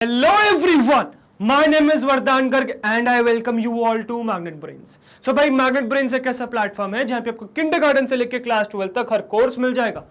Hello everyone, my name is Vardhan Garg and I welcome you all to Magnet Brains. So भाई Magnet Brains एक ऐसा platform है जहां पे आपको किंडरगार्टन से लेकर क्लास 12 तक हर कोर्स मिल जाएगा.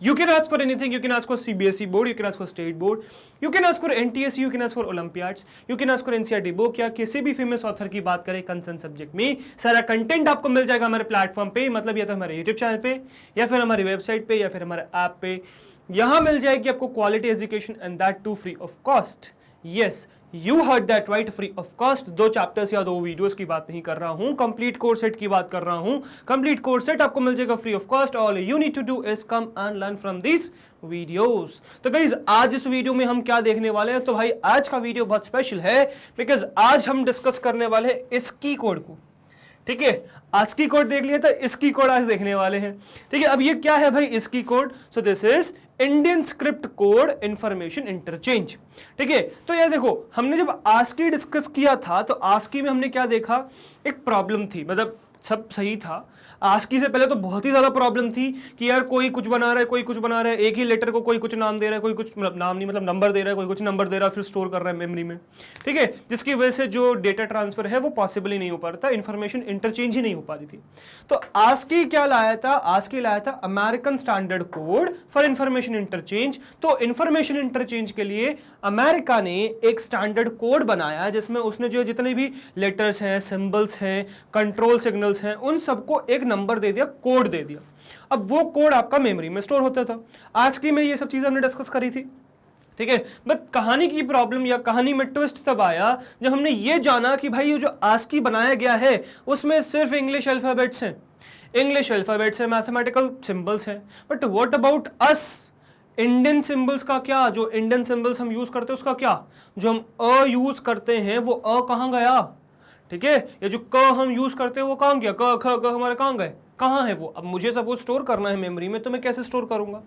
You can ask for anything. You can ask for CBSE board, you can ask for state board, you can ask for NTSE, you can ask for Olympiads, you can ask for NCERT book या किसी भी famous author की बात करें concern subject में सारा content आपको मिल जाएगा हमारे प्लेटफॉर्म पे. मतलब या तो हमारे यूट्यूब चैनल पे या फिर हमारी वेबसाइट पे या फिर हमारे ऐप पे. यहाँ मिल जाएगी आपको quality education and that too free of cost. Yes, you heard that right, free of cost. 2 chapters या 2 वीडियोस की बात नहीं कर रहा हूं, कंप्लीट कोर्स सेट की बात कर रहा हूं. कंप्लीट कोर्स सेट आपको मिल जाएगा free of cost. All you need to do is come and learn from this videos. तो गाइस आज इस वीडियो में हम क्या देखने वाले हैं? तो भाई आज का वीडियो बहुत स्पेशल है बिकॉज आज हम डिस्कस करने वाले हैं इसकी कोड को. ठीक है, आस्की कोड देख लिया था, इसकी कोड आज देखने वाले हैं. ठीक है, अब ये क्या है भाई इसकी code? So this is Indian script code information interchange. ठीक है, तो यार देखो हमने जब आस्की डिस्कस किया था तो आस्की में हमने क्या देखा, एक प्रॉब्लम थी. मतलब सब सही था. आस्की से पहले तो बहुत ही ज्यादा प्रॉब्लम थी कि यार कोई कुछ बना रहा है, कोई कुछ बना रहा है, एक ही लेटर को कोई कुछ नाम दे रहा है, कोई कुछ नाम नहीं मतलब नंबर दे रहा है, कोई कुछ नंबर दे रहा है फिर स्टोर कर रहा है मेमोरी में. ठीक है, जिसकी वजह से जो डेटा ट्रांसफर है वो पॉसिबल ही नहीं हो पा रहा था, इंफॉर्मेशन इंटरचेंज ही नहीं हो पा रही थी. तो आस्की क्या लाया था? आस्की लाया था American standard code for information interchange. तो इंफॉर्मेशन इंटरचेंज के लिए अमेरिका ने एक स्टैंडर्ड कोड बनाया जिसमें उसने जो जितने भी लेटर्स हैं, सिंबल्स हैं, कंट्रोल सिग्नल्स हैं, उन सबको एक नंबर दे दिया, कोड दे दिया. अब वो कोड आपका मेमोरी में स्टोर होता था. आस्की में ये सब चीजें हमने डिस्कस करी थी. ठीक है, बट कहानी की प्रॉब्लम या कहानी में ट्विस्ट तब आया जब हमने ये जाना कि भाई ये जो आस्की बनाया गया है उसमें सिर्फ इंग्लिश अल्फाबेट्स हैं, इंग्लिश अल्फाबेट्स हैं, मैथमेटिकल सिंबल्स हैं. But what about us? Indian symbols का क्या? जो इंडियन सिंबल्स हम यूज करते हैं उसका क्या? जो हम अ यूज करते हैं वो अ कहाँ गया? ठीक है, ये जो क हम यूज करते हैं वो कहाँ गया? क ख ग हमारे कहाँ गए? कहाँ है वो? अब मुझे सब वो स्टोर करना है मेमोरी में, तो मैं कैसे स्टोर करूंगा?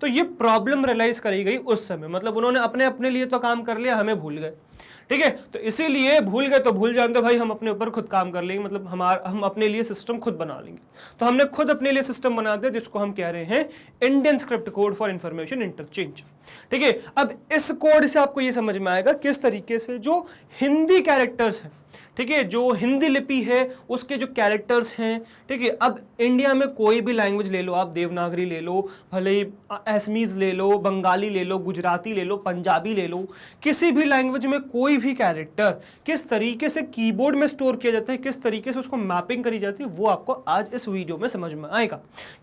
तो ये प्रॉब्लम रियलाइज करी गई उस समय. मतलब उन्होंने अपने अपने लिए तो काम कर लिया, हमें भूल गए. ठीक है, तो इसीलिए भूल गए तो भूल जानते भाई, हम अपने ऊपर खुद काम कर लेंगे. मतलब हम अपने लिए सिस्टम खुद बना लेंगे. तो हमने खुद अपने लिए सिस्टम बना दिया जिसको हम कह रहे हैं Indian script code for information interchange. ठीक है, अब इस कोड से आपको ये समझ में आएगा किस तरीके से जो हिंदी कैरेक्टर्स हैं, ठीक है, जो हिंदी लिपि है उसके जो कैरेक्टर्स हैं. ठीक है, अब इंडिया में कोई भी लैंग्वेज ले लो आप, देवनागरी ले लो, भले ही असमीज ले लो, बंगाली ले लो, गुजराती ले लो, पंजाबी ले लो, किसी भी लैंग्वेज में कोई भी कैरेक्टर किस तरीके से कीबोर्ड में स्टोर किया जाता है, किस तरीके से उसको मैपिंग करी जाती है, वो आपको आज इस वीडियो में समझ में आएगा.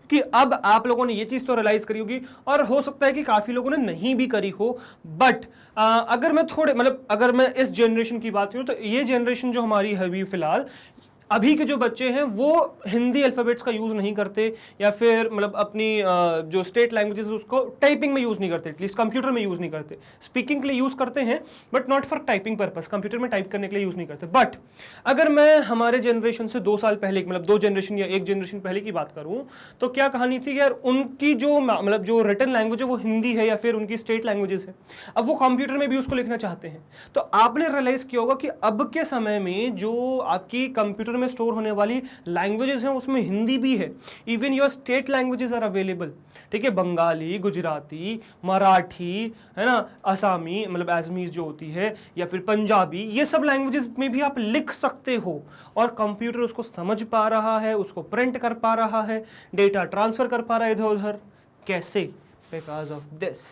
क्योंकि अब आप लोगों ने ये चीज़ तो रियलाइज करी होगी और हो सकता है कि काफ़ी लोगों ने नहीं भी करी हो. बट अगर मैं थोड़े मतलब अगर मैं इस जनरेशन की बात करूँ तो ये जनरेशन जो हमारी है अभी फिलहाल, अभी के जो बच्चे हैं वो हिंदी अल्फ़ाबेट्स का यूज़ नहीं करते या फिर मतलब अपनी जो स्टेट लैंग्वेजेस उसको टाइपिंग में यूज़ नहीं करते, एटलीस्ट कंप्यूटर में यूज़ नहीं करते. स्पीकिंग के लिए यूज़ करते हैं but not for typing purpose, computer में टाइप करने के लिए यूज़ नहीं करते. बट अगर मैं हमारे जनरेशन से 2 साल पहले मतलब 2 जनरेशन या 1 जनरेशन पहले की बात करूँ तो क्या कहानी थी कि यार उनकी जो मतलब जो रिटन लैंग्वेज है वो हिंदी है या फिर उनकी स्टेट लैंग्वेजेस है. अब वो कंप्यूटर में भी उसको लिखना चाहते हैं. तो आपने रियलाइज किया होगा कि अब के समय में जो आपकी कंप्यूटर में स्टोर होने वाली लैंग्वेजेस हैं उसमें हिंदी भी है. Even your state languages are available. ठीक है, बंगाली, गुजराती, मराठी, है ना, असामी मतलब असमीज जो होती है, या फिर पंजाबी, ये सब लैंग्वेजेस में भी आप लिख सकते हो और कंप्यूटर उसको समझ पा रहा है, उसको प्रिंट कर पा रहा है, डेटा ट्रांसफर कर पा रहा है इधर उधर. कैसे? Because of this.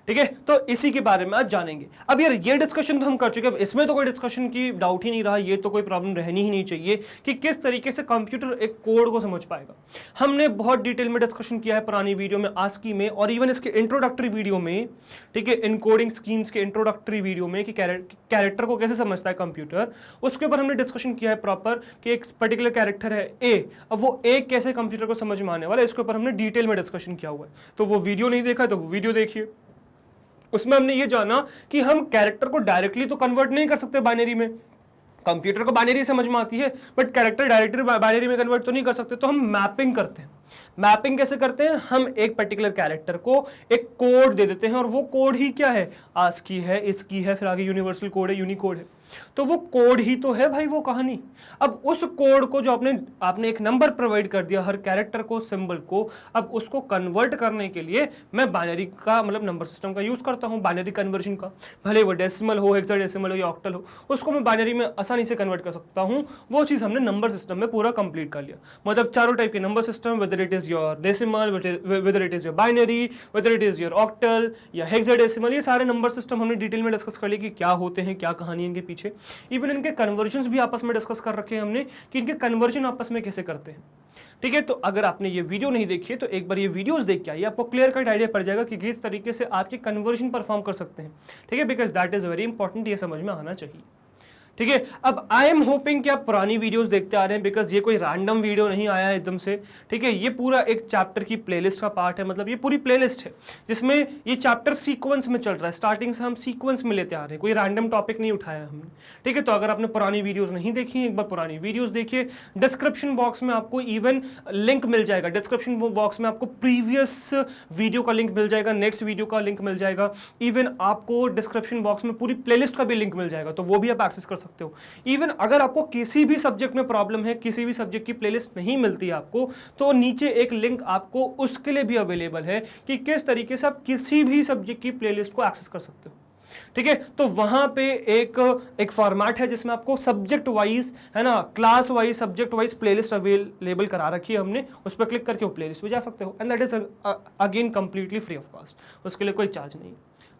ठीक है, तो इसी के बारे में आज जानेंगे. अब यार ये डिस्कशन तो हम कर चुके हैं, इसमें तो कोई डिस्कशन की डाउट ही नहीं रहा, ये तो कोई प्रॉब्लम रहनी ही नहीं चाहिए कि किस तरीके से कंप्यूटर एक कोड को समझ पाएगा. हमने बहुत डिटेल में डिस्कशन किया है पुरानी वीडियो में, आस्की में, और इवन इसके इंट्रोडक्टरी वीडियो में. ठीक है, इनकोडिंग स्कीम्स के इंट्रोडक्टरी वीडियो में कि कैरेक्टर को कैसे समझता है कंप्यूटर, उसके ऊपर हमने डिस्कशन किया है प्रॉपर कि एक पर्टिकुलर कैरेक्टर है ए, अब वो ए कैसे कंप्यूटर को समझ में आने वाला है, इसके ऊपर हमने डिटेल में डिस्कशन किया हुआ है. तो वो वीडियो नहीं देखा है तो वो वीडियो देखिए. उसमें हमने ये जाना कि हम कैरेक्टर को डायरेक्टली तो कन्वर्ट नहीं कर सकते बाइनरी में. कंप्यूटर को बाइनरी समझ में आती है बट कैरेक्टर डायरेक्टली बाइनरी में कन्वर्ट तो नहीं कर सकते. तो हम मैपिंग करते हैं. मैपिंग कैसे करते हैं, हम एक पर्टिकुलर कैरेक्टर को एक कोड दे देते हैं और वो कोड ही क्या है, आस्की है, इसकी है, फिर आगे यूनिवर्सल कोड है, यूनिकोड है, तो वो कोड ही तो है भाई वो कहानी। अब उस कोड को जो आपने एक नंबर प्रोवाइड कर दिया हर कैरेक्टर को, सिंबल को, अब उसको कन्वर्ट करने के लिए मैं बाइनरी का मतलब नंबर सिस्टम का यूज करता हूं, बाइनरी कन्वर्जन का, भले वो डेसिमल हो, हेक्साडेसिमल हो या ऑक्टल हो, उसको मैं बाइनरी में आसानी से कन्वर्ट कर सकता हूं। वो चीज हमने नंबर सिस्टम में पूरा कंप्लीट कर लिया। मतलब चारों टाइप के number system, whether it is your decimal, whether it is your binary, whether it is your octal या हेक्साडेसिमल, ये सारे नंबर सिस्टम हमने डिटेल में डिस्कस कर लिया कि क्या होते हैं, क्या कहानी है इनके पीछे। इवन इनके कन्वर्जन्स भी आपस में डिस्कस कर रखे हैं हमने कि इनके कन्वर्जन आपस में कैसे करते हैं। ठीक है, तो अगर आपने ये वीडियो नहीं देखी है तो एक बार ये वीडियोस देख के आइए, आपको क्लियर कट आइडिया पड़ जाएगा कि किस तरीके से आपके कन्वर्जन परफॉर्म कर सकते हैं। ठीक है, because that is very important, ये समझ में आना चाहिए। ठीक है, अब आई एम होपिंग कि आप पुरानी वीडियोस देखते आ रहे हैं, बिकॉज ये कोई रैंडम वीडियो नहीं आया है एकदम से। ठीक है, ये पूरा एक चैप्टर की प्लेलिस्ट का पार्ट है, मतलब ये पूरी प्लेलिस्ट है जिसमें ये चैप्टर सीक्वेंस में चल रहा है, स्टार्टिंग से हम सीक्वेंस में लेते आ रहे हैं, कोई रैंडम टॉपिक नहीं उठाया हमने। ठीक है, तो अगर आपने पुरानी वीडियोस नहीं देखी, एक बार पुरानी वीडियोस देखिए। डिस्क्रिप्शन बॉक्स में आपको इवन लिंक मिल जाएगा, डिस्क्रिप्शन बॉक्स में आपको प्रीवियस वीडियो का लिंक मिल जाएगा, नेक्स्ट वीडियो का लिंक मिल जाएगा, इवन आपको डिस्क्रिप्शन बॉक्स में पूरी प्लेलिस्ट का भी लिंक मिल जाएगा, तो वो भी आप एक्सेस कर सकते हो। इवन अगर आपको किसी भी सब्जेक्ट में प्रॉब्लम है, किसी भी सब्जेक्ट की प्लेलिस्ट नहीं मिलती आपको, तो नीचे एक लिंक आपको उसके लिए भी अवेलेबल है कि किस तरीके से आप किसी भी सब्जेक्ट की प्लेलिस्ट को एक्सेस कर सकते हो। ठीक है, तो वहां पे एक फॉर्मेट है जिसमें आपको सब्जेक्ट वाइज, है ना, class wise, subject wise playlist available करा रखी है हमने, उस पर क्लिक करके वो प्लेलिस्ट पे जा सकते हो, and that is again completely free of cost, उसके लिए कोई चार्ज नहीं।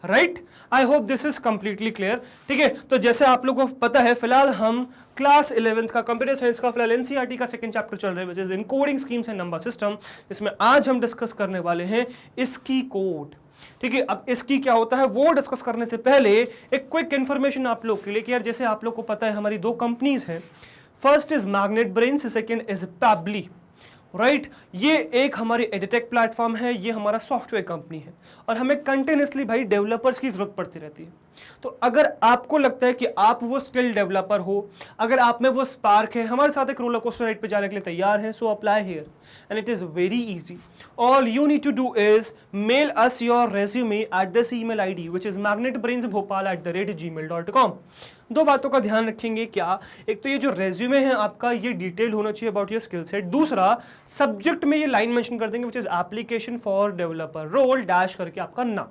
Right, I hope this is completely clear. ठीक है, तो जैसे आप लोगों को पता है, फिलहाल हम क्लास 11th का कंप्यूटर साइंस का फिलहाल एनसीईआरटी का सेकंड चैप्टर चल रहा है, which is encoding schemes and number system, जिसमें आज हम डिस्कस करने वाले हैं इसकी कोड। ठीक है, अब इसकी क्या होता है वो डिस्कस करने से पहले एक क्विक इंफॉर्मेशन आप लोग के लिए कि यार जैसे आप लोग को पता है हमारी दो कंपनीज हैं, first is magnet brains, second is Pabbly. Right, ये एक हमारी एडिटेक प्लेटफॉर्म है, ये हमारा सॉफ्टवेयर कंपनी है और हमें कंटिन्यूसली भाई डेवलपर्स की जरूरत पड़ती रहती है। तो अगर आपको लगता है कि आप वो स्किल डेवलपर हो, अगर आप में वो स्पार्क है, हमारे साथ एक रोलर कोस्टर राइड पे जाने के लिए तैयार हैं, so apply here and it is very easy. All you need to do is mail us your resume at this email ID which is magnetbrainsbhopal@gmail.com। दो बातों का ध्यान रखेंगे, क्या, एक तो ये जो रेज्यूमे है आपका ये डिटेल होना चाहिए अबाउट योर स्किल सेट, दूसरा सब्जेक्ट में ये लाइन मेंशन कर देंगे which is application for developer role dash करके आपका नाम।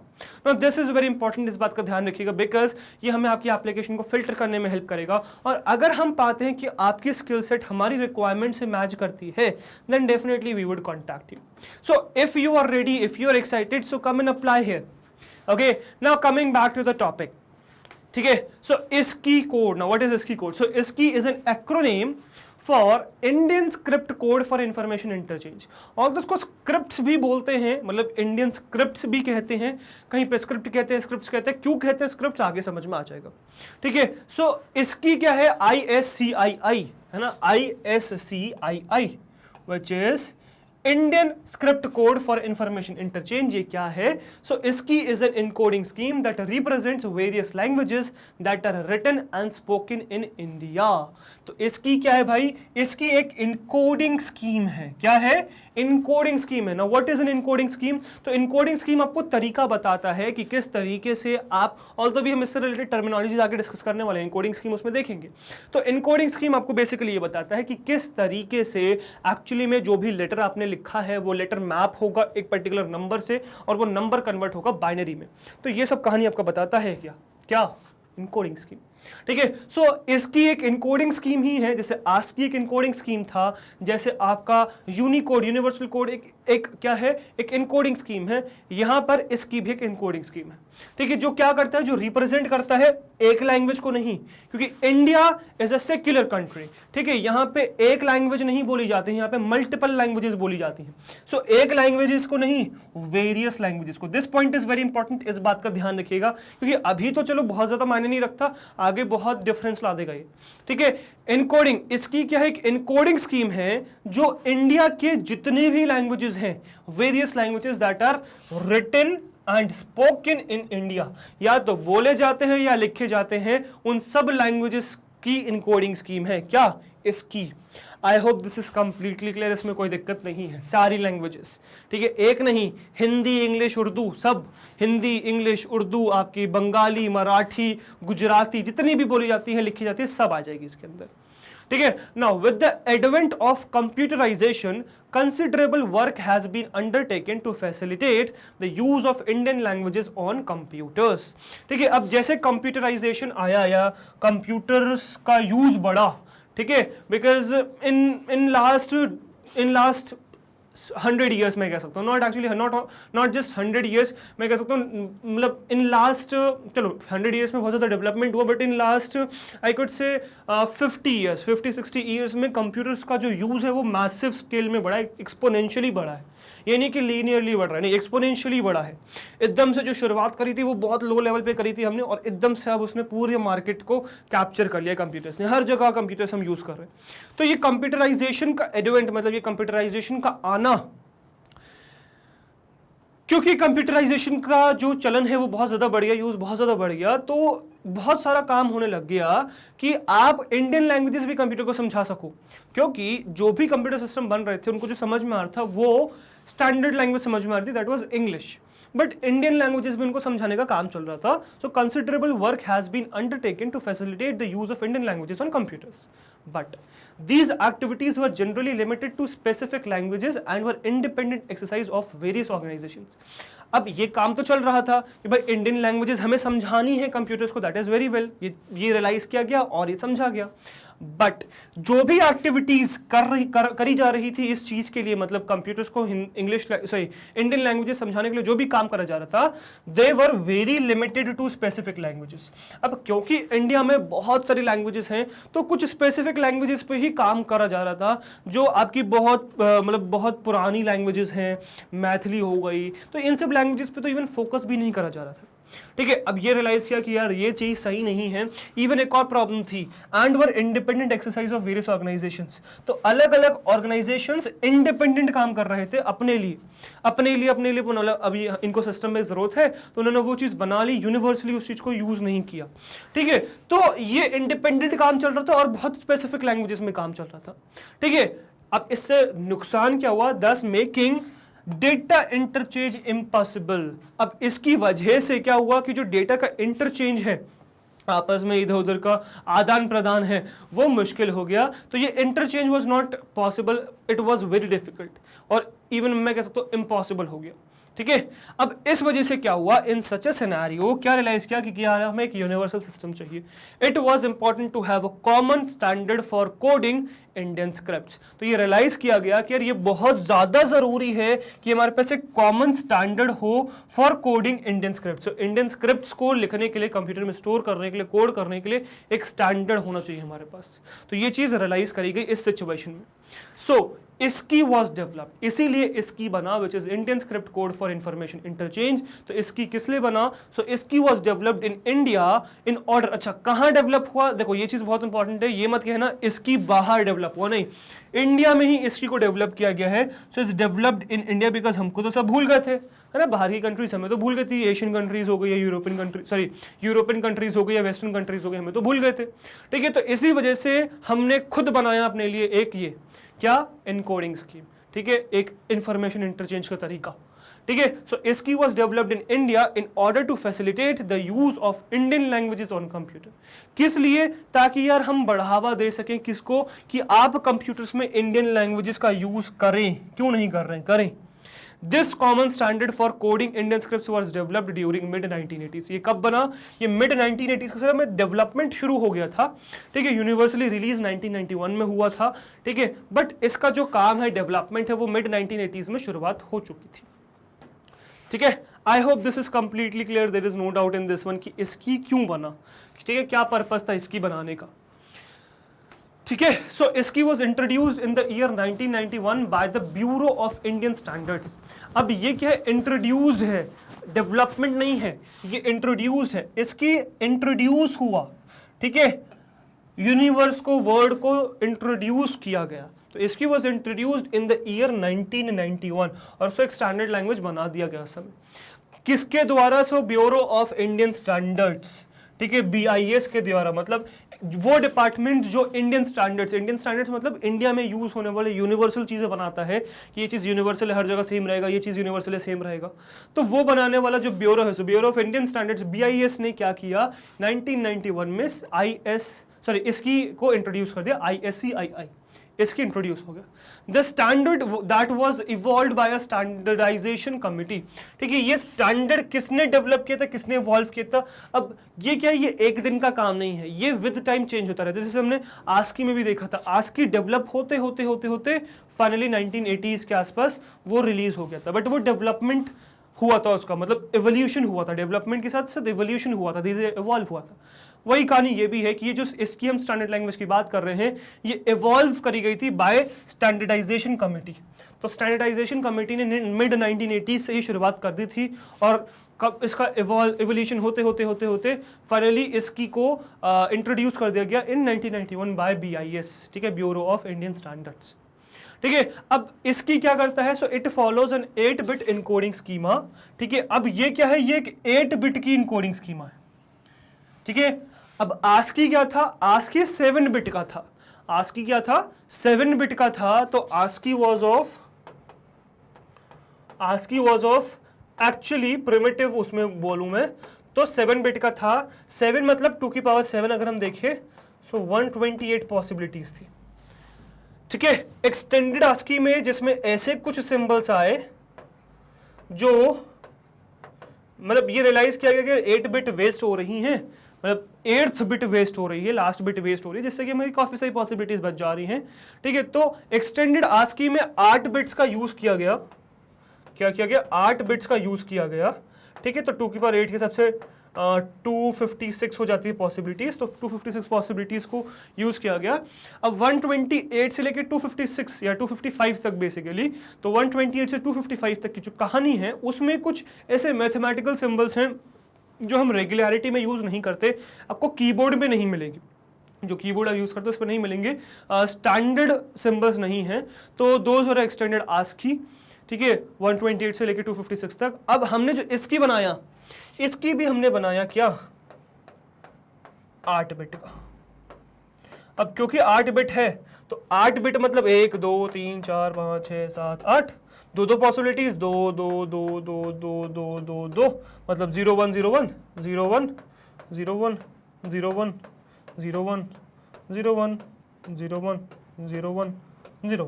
Now this is very important, इस बात का ध्यान रखिएगा बिकॉज ये हमें आपकी एप्लीकेशन को फिल्टर करने में हेल्प करेगा, और अगर हम पाते हैं कि आपकी स्किल सेट हमारी रिक्वायरमेंट से मैच करती है then definitely we would contact you. So if you are ready, if you are excited, so come and apply here. Okay, now coming back to the topic. ठीक है, so ISCII code, now what is ISCII code? So ISCII is an acronym for Indian script code for information interchange. और तो उसको scripts भी बोलते हैं, मतलब Indian scripts भी कहते हैं, कहीं पे स्क्रिप्ट कहते हैं, स्क्रिप्ट्स कहते हैं, क्यों कहते हैं स्क्रिप्ट्स आगे समझ में आ जाएगा। ठीक है, सो इसकी क्या है, ISCII है ना, ISCII which is Indian script code for information interchange. ये क्या है? So ISCII is an encoding scheme that represents various languages that are written and spoken in India. तो इसकी क्या है भाई? इसकी एक इनकोडिंग स्कीम है। क्या है? इनकोडिंग स्कीम है ना। What is an encoding scheme? तो इनकोडिंग स्कीम आपको तरीका बताता है कि किस तरीके से आप, ऑल्दो भी हम इससे रिलेटेड टर्मिनोलॉजीज आगे डिस्कस करने वाले हैं, इनकोडिंग स्कीम उसमें देखेंगे। तो इनकोडिंग स्कीम आपको बेसिकली ये बताता है कि किस तरीके से एक्चुअली में जो भी लेटर आपने लिखा है वो लेटर मैप होगा एक पर्टिकुलर नंबर से और वो नंबर कन्वर्ट होगा बाइनरी में। तो ये सब कहानी आपका बताता है क्या इनकोडिंग स्कीम। ठीक है, सो इसकी एक इनकोडिंग स्कीम ही है, जैसे आस्की एक इनकोडिंग स्कीम था, जैसे आपका यूनिकोड यूनिवर्सल कोड एक क्या है, एक इनकोडिंग स्कीम है। यहां पर इसकी भी एक इनकोडिंग स्कीम है। ठीक है, जो क्या करता है, जो रिप्रेजेंट करता है एक लैंग्वेज को नहीं, क्योंकि India is a secular country. ठीक है, यहां पे एक लैंग्वेज नहीं बोली जाती है, यहां पे मल्टीपल लैंग्वेजेस बोली जाती हैं। सो एक लैंग्वेजेस को नहीं, वेरियस लैंग्वेजेस को। This point is very important, इस बात का ध्यान रखिएगा, क्योंकि अभी तो चलो बहुत ज्यादा मायने नहीं रखता, आगे बहुत डिफरेंस ला देगा ये। ठीक है, इनकोडिंग इसकी क्या है, एक इनकोडिंग स्कीम है जो इंडिया के जितने भी लैंग्वेजेस हैं, various languages that are written and spoken in India, या तो बोले जाते हैं या लिखे जाते हैं, उन सब लैंग्वेजेस की इनकोडिंग स्कीम है क्या? इसकी। आई hope this is completely clear, इसमें कोई दिक्कत नहीं है। सारी लैंग्वेजेस, ठीक है, एक नहीं, हिंदी इंग्लिश उर्दू सब, हिंदी इंग्लिश उर्दू, आपकी बंगाली मराठी गुजराती जितनी भी बोली जाती है लिखी जाती है सब आ जाएगी इसके अंदर, ठीक है। Now with the advent of computerization considerable work has been undertaken to facilitate the use of Indian languages on computers, ठीक है। अब जैसे कंप्यूटराइजेशन आया या कंप्यूटर्स का यूज बढ़ा, ठीक है, बिकॉज इन लास्ट 100 ईयर्स मैं कह सकता हूँ, नॉट जस्ट 100 ईयर्स, मैं कह सकता हूँ मतलब इन लास्ट, चलो 100 ईयर्स में बहुत ज़्यादा डेवलपमेंट हुआ, but in last I could say 50-60 years में कंप्यूटर्स का जो यूज़ है वो मैसिव स्केल में बढ़ा है, एक्सपोनेंशियली बढ़ा है, ये नहीं कि लीनियरली बढ़ रहा है, नहीं, एक्सपोनेंशियली बढ़ा है। एकदम से जो शुरुआत करी थी वो बहुत लो लेवल पे करी थी हमने, और एकदम से अब उसने पूरे मार्केट को कैप्चर कर लिया कंप्यूटर्स ने, हर जगह कंप्यूटर्स हम यूज़ कर रहे हैं। तो ये कंप्यूटराइजेशन का एडवेंट, मतलब ये कंप्यूटराइजेशन का आना, क्योंकि कंप्यूटराइजेशन का जो चलन है वो बहुत ज़्यादा बढ़ गया, यूज़ बहुत ज़्यादा बढ़ गया, तो बहुत सारा काम होने लग गया कि आप इंडियन लैंग्वेजेस भी कंप्यूटर को समझा सको, क्योंकि जो भी कंप्यूटर सिस्टम बन रहे थे उनको जो समझ में आ रहा था वो स्टैंडर्ड लैंग्वेज समझ में आ रही थी, that was English, but Indian languages भी उनको समझाने का काम चल रहा था। So considerable work has been undertaken to facilitate the use of Indian languages on computers, but these activities were generally limited to specific languages and were independent exercise of various organizations. अब ये काम तो चल रहा था कि भाई Indian languages हमें समझानी है कंप्यूटर्स को, दैट इज वेरी वेल, ये रियलाइज किया गया और ये समझा गया, बट जो भी एक्टिविटीज करी जा रही थी इस चीज के लिए, मतलब कंप्यूटर्स को इंडियन लैंग्वेजेस समझाने के लिए जो भी काम करा जा रहा था, they were very limited to specific languages. अब क्योंकि इंडिया में बहुत सारी लैंग्वेजेस हैं तो कुछ स्पेसिफिक लैंग्वेजेस पे ही काम करा जा रहा था, जो आपकी मतलब बहुत पुरानी लैंग्वेजेस हैं, मैथिली हो गई, तो इन सब लैंग्वेजेस पे तो इवन फोकस भी नहीं करा जा रहा था, ठीक है। अब ये रियलाइज किया कि यार ये चीज सही नहीं है। इवन एक और प्रॉब्लम थी, and were independent exercise of various organisations, तो अलग अलग ऑर्गेनाइजेशंस इंडिपेंडेंट काम कर रहे थे अपने लिए मतलब अभी इनको सिस्टम में जरूरत है तो उन्होंने वो चीज बना ली, यूनिवर्सली उस चीज को यूज नहीं किया, ठीक है। तो ये इंडिपेंडेंट काम चल रहा था और बहुत स्पेसिफिक लैंग्वेजेस में काम चल रहा था, ठीक है। अब इससे नुकसान क्या हुआ, दस मेकिंग डेटा इंटरचेंज इम्पॉसिबल। अब इसकी वजह से क्या हुआ कि जो डेटा का इंटरचेंज है, आपस में इधर उधर का आदान प्रदान है, वो मुश्किल हो गया। तो ये interchange was not possible, it was very difficult, और इवन मैं कह सकता हूँ इम्पॉसिबल हो गया, ठीक है। अब इस वजह से क्या हुआ, इन सच ए सिनेरियो क्या रियलाइज किया कि यार हमें एक यूनिवर्सल सिस्टम चाहिए। It was important to have a common standard for coding Indian scripts. तो ये रियलाइज किया गया कि यार ये बहुत ज्यादा जरूरी है कि हमारे पास एक कॉमन स्टैंडर्ड हो फॉर कोडिंग इंडियन स्क्रिप्ट्स। तो इंडियन स्क्रिप्ट्स को लिखने के लिए, कंप्यूटर में स्टोर करने के लिए, कोड करने के लिए एक स्टैंडर्ड होना चाहिए हमारे पास। तो ये चीज रियलाइज करी गई इस सिचुएशन में। सो इसकी वॉज डेवलप्ड, इसीलिए इसकी बना, which is Indian script code for information interchange. तो इसकी किस लिए बना, सो इसकी was developed in India in order. अच्छा, कहां डेवलप हुआ, देखो ये चीज बहुत इंपॉर्टेंट है, ये मत कहना इसकी बाहर डेवलप हुआ, नहीं, इंडिया में ही इसकी को डेवलप किया गया है। So it's developed in India because हमको तो सब भूल गए थे, है ना, बाहर की कंट्रीज हमें तो भूल गई थी, एशियन कंट्रीज हो गई या यूरोपियन कंट्रीज हो गई या वेस्टर्न कंट्रीज हो गई, हमें तो भूल गए थे, ठीक है। तो इसी वजह से हमने खुद बनाया अपने लिए एक ये क्या एनकोडिंग स्कीम, ठीक है, एक इंफॉर्मेशन इंटरचेंज का तरीका, ठीक है। So ISCII was developed in India in order to facilitate the use of Indian languages on computer. किस लिए, ताकि यार हम बढ़ावा दे सकें किसको, कि आप कंप्यूटर्स में इंडियन लैंग्वेजेस का यूज करें, क्यों नहीं कर रहे हैं, करें। This common standard for coding Indian scripts was developed during mid 1980s। ये कब बना, ये mid 1980s के समय में डेवलपमेंट शुरू हो गया था, ठीक है। यूनिवर्सली रिलीज 1991 में हुआ था, ठीक है, बट इसका जो काम है डेवलपमेंट है वो मिड 1980s में शुरुआत हो चुकी थी, ठीक है। I hope this is completely clear, there is no doubt in this one कि इसकी क्यों बना, ठीक है, क्या पर्पस था इसकी बनाने का, ठीक है। So ISCII was introduced in the year 1991 by the bureau of Indian standards. अब ये क्या है, इंट्रोड्यूस्ड है, डेवलपमेंट नहीं है, ये इंट्रोड्यूस है, इसकी इंट्रोड्यूस हुआ, ठीक है, यूनिवर्स को, वर्ड को इंट्रोड्यूस किया गया। तो इसकी was introduced in the year 1991 और उसको एक स्टैंडर्ड लैंग्वेज बना दिया गया उस समय, किसके द्वारा, सो ब्यूरो ऑफ इंडियन स्टैंडर्ड्स, ठीक है, BIS के द्वारा, मतलब वो डिपार्टमेंट जो इंडियन स्टैंडर्ड्स मतलब इंडिया में यूज होने वाले यूनिवर्सल चीजें बनाता है कि ये चीज यूनिवर्सल है, हर जगह सेम रहेगा, ये चीज यूनिवर्सल है, सेम रहेगा। तो वो बनाने वाला जो ब्यूरो है, bureau of Indian standards BIS ने क्या किया 1991 में इसकी को इंट्रोड्यूस कर दिया, ISCII इसकी इंट्रोड्यूस हो गया। The standard that was evolved by a standardization committee. ठीक है, ये स्टैंडर्ड किसने डेवलप किया था, किसने इवॉल्व किया था? अब ये क्या है, ये एक दिन का काम नहीं है, ये विद टाइम चेंज होता रहता है। जैसे हमने आस्की में भी देखा था, आस्की डेवलप होते होते होते होते फाइनली 1980s के आसपास वो रिलीज हो गया था। बट वो डेवलपमेंट हुआ था, उसका मतलब एवोल्यूशन हुआ था, डेवलपमेंट के साथ साथ एवोल्यूशन हुआ था, धीरे धीरे इवॉल्व हुआ था। वही कहानी ये भी है कि ये जो इसकी हम स्टैंडर्ड लैंग्वेज की बात कर रहे हैं, ये इवॉल्व करी गई थी बाय स्टैंडर्डाइजेशन कमेटी। तो स्टैंडर्डाइजेशन कमेटी ने मिड 1980s से ही शुरुआत कर दी थी, और कब इसका इवोल्यूशन होते होते होते होते फाइनली इसकी को इंट्रोड्यूस कर दिया गया इन 1991 बाय BIS, ठीक है, ब्यूरो ऑफ इंडियन स्टैंडर्ड्स। ठीक है, अब इसकी क्या करता है, so it follows an 8-bit encoding schema. ठीक है, अब ये क्या है, ये एक 8-bit की इनकोडिंग स्कीमा है। ठीक है, अब आस्की क्या था, आस्की 7-bit का था। आस्की क्या था, 7-bit का था। तो ASCII was of actually primitive, उसमें बोलूं मैं तो 7-bit का था। 7 मतलब 2 की पावर 7 अगर हम देखें, सो 128 पॉसिबिलिटीज थी। ठीक है, एक्सटेंडेड आस्की में जिसमें ऐसे कुछ सिंबल्स आए जो मतलब ये रियलाइज किया गया कि 8-bit वेस्ट हो रही हैं, मतलब 8th बिट वेस्ट हो रही है, लास्ट बिट वेस्ट हो रही है, जिससे कि हमारी काफी सारी पॉसिबिलिटीज बच जा रही हैं। ठीक है, तो एक्सटेंडेड आस्की में 8 बिट्स का यूज किया गया। क्या किया गया, 8 बिट्स का यूज किया गया। ठीक है, तो 2 की पावर 8 के हिसाब से 256 हो जाती है पॉसिबिलिटीज, तो 256 पॉसिबिलिटीज को यूज किया गया। अब 128 से लेकर 256 या 255 तक बेसिकली, तो 128 से 255 तक की जो कहानी है उसमें कुछ ऐसे मैथमेटिकल सिंबल्स हैं जो हम रेगुलरिटी में यूज नहीं करते, आपको कीबोर्ड में नहीं मिलेंगे, जो कीबोर्ड आप यूज करते हो उस पर नहीं मिलेंगे, स्टैंडर्ड सिंबल्स नहीं हैं। तो दोज आर एक्सटेंडेड आस्की। ठीक है, 128 से लेकर 256 तक। अब हमने जो इसकी बनाया, इसकी भी हमने बनाया क्या, 8 बिट का। अब क्योंकि 8 बिट है तो 8 बिट मतलब 1 2 3 4 5 6 7 8, दो पॉसिबिलिटीज, 2 2 2 2 2 2 2 2 मतलब 0 1 0 1 0 1 0 1 0 1 0 1 0 1 0 1 0 1 0।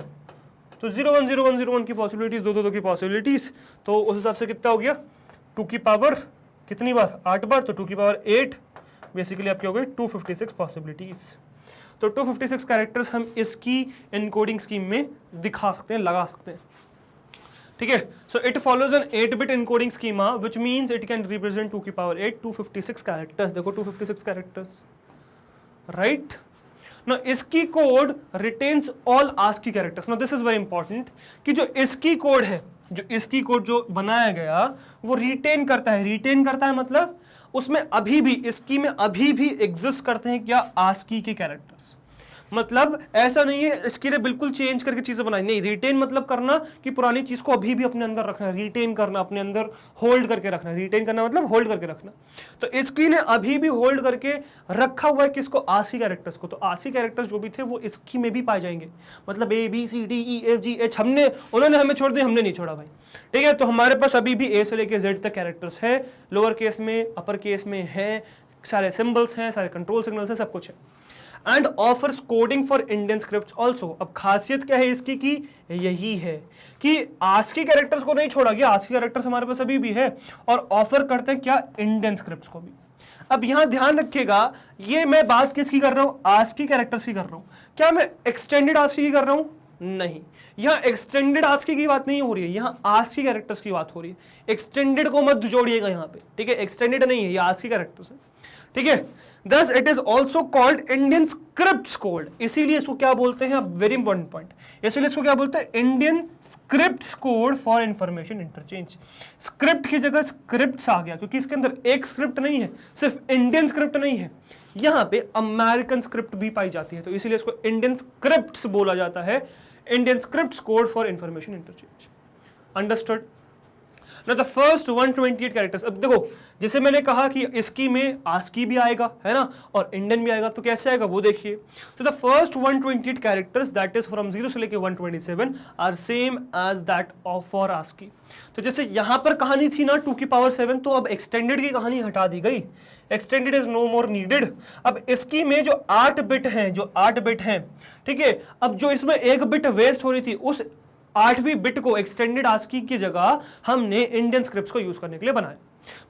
तो 0 1 0 1 0 1 की पॉसिबिलिटीज, 2 2 की पॉसिबिलिटीज, तो उस हिसाब से कितना हो गया, 2 की पावर कितनी बार, 8 बार, तो 2 की पावर 8 बेसिकली आपकी हो गई 256 पॉसिबिलिटीज। तो 256 कैरेक्टर्स हम इसकी इनकोडिंग स्कीम में दिखा सकते हैं, लगा सकते हैं। ठीक है, so it follows an 8-bit encoding schema which means it can represent 2 की पावर 8 256 कैरेक्टर्स। देखो 256 characters, right. Now ISCII code retains all ASCII characters. Now this is very important कि जो इसकी कोड है, जो इसकी कोड जो बनाया गया वो रिटेन करता है मतलब उसमें अभी भी, इसकी में अभी भी एग्जिस्ट करते हैं क्या, आस्की के कैरेक्टर्स। मतलब ऐसा नहीं है इसके लिए बिल्कुल चेंज करके चीजें बनाई, नहीं, रिटेन मतलब करना कि पुरानी चीज को अभी भी अपने अंदर रखना, रिटेन करना, अपने अंदर होल्ड करके रखना। रिटेन करना मतलब होल्ड करके रखना। तो इसकी ने अभी भी होल्ड करके रखा हुआ है किसको, आस्की कैरेक्टर्स को। तो आस्की कैरेक्टर्स जो भी थे वो इसकी में भी पाए जाएंगे, मतलब ABCDEFGH उन्होंने हमें छोड़ दिया, हमने नहीं छोड़ा भाई। ठीक है, तो हमारे पास अभी भी A से लेकर Z तक कैरेक्टर्स है, लोअर केस में, अपर केस में है, सारे सिंबल्स हैं, सारे कंट्रोल सिग्नल्स हैं, सब कुछ है। And offers coding for Indian scripts also. अब खासियत क्या है इसकी कि यही है कि आस्की कैरेक्टर्स को नहीं छोड़ा गया, आस्की कैरेक्टर्स हमारे पास अभी भी है, और ऑफर करते हैं क्या, इंडियन स्क्रिप्ट्स को भी। अब यहां ध्यान रखिएगा, ये मैं बात किसकी कर रहा हूं, आस्की कैरेक्टर्स की कर रहा हूं। क्या मैं एक्सटेंडेड आस्की की कर रहा हूं, नहीं, यहां एक्सटेंडेड आस्की की बात नहीं हो रही है, यहां आस्की कैरेक्टर्स की बात हो रही है। एक्सटेंडेड को मत जोड़िएगा यहां पे, ठीक है, एक्सटेंडेड नहीं है, ये आस्की कैरेक्टर्स है। ठीक है, thus it is also called Indian Scripts Code। इसीलिए इसको क्या बोलते हैं, वेरी इंपॉर्टेंट पॉइंट, इसीलिए इसको क्या बोलते हैं, Indian scripts code for information interchange. Script की जगह स्क्रिप्ट्स आ गया, क्योंकि इसके अंदर एक स्क्रिप्ट नहीं है, सिर्फ इंडियन स्क्रिप्ट नहीं है, यहाँ पे अमेरिकन स्क्रिप्ट भी पाई जाती है, तो इसीलिए इसको इंडियन स्क्रिप्ट्स बोला जाता है, Indian scripts code for information interchange. Understood. ना द फर्स्ट 128 कैरेक्टर्स। अब देखो जैसे मैंने कहा कि इसकी में आस्की भी आएगा है ना और इंडियन भी आएगा, तो कैसे आएगा वो देखिए। तो the first 128 characters that is from 0 से लेके 127 are same as that of for ASCII. तो जैसे यहां पर कहानी थी ना 2 की पावर 7, तो अब एक्सटेंडेड की कहानी हटा दी गई, extended is no more needed. अब इसकी में जो 8 बिट हैं, जो 8 बिट हैं, ठीक है, अब जो इसमें 1 बिट वेस्ट हो रही थी, उस 8वीं बिट को एक्सटेंडेड आस्की की जगह हमने इंडियन स्क्रिप्ट्स को यूज करने के लिए बनाया।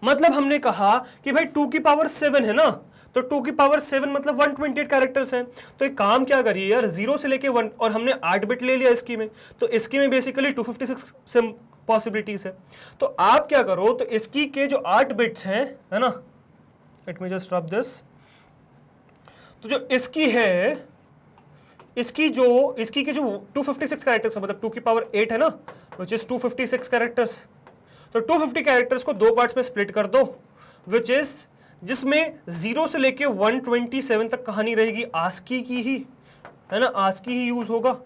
मतलब हमने कहा कि भाई 2 की पावर 7 है ना, तो 2 की पावर 7 मतलब 128 कैरेक्टर्स हैं। तो एक काम क्या करिए यार, 0 से लेके 1, और हमने 8 बिट ले लिया इसकी में, तो इसकी में बेसिकली 256 से पॉसिबिलिटीज है। तो आप क्या करो, तो इसकी के जो 8 बिट्स हैं, है ना, let me just drop this, तो जो इसकी है, इसकी के जो 256 कैरेक्टर्स है, मतलब 2 की पावर 8 है ना, विच इज 256 कैरेक्टर्स। तो 250 कैरेक्टर्स को 2 पार्ट्स में स्प्लिट कर दो, विच इज, जिसमें 0 से लेके 127 तक कहानी रहेगी आस्की की ही, है ना, आस्की ही यूज होगा,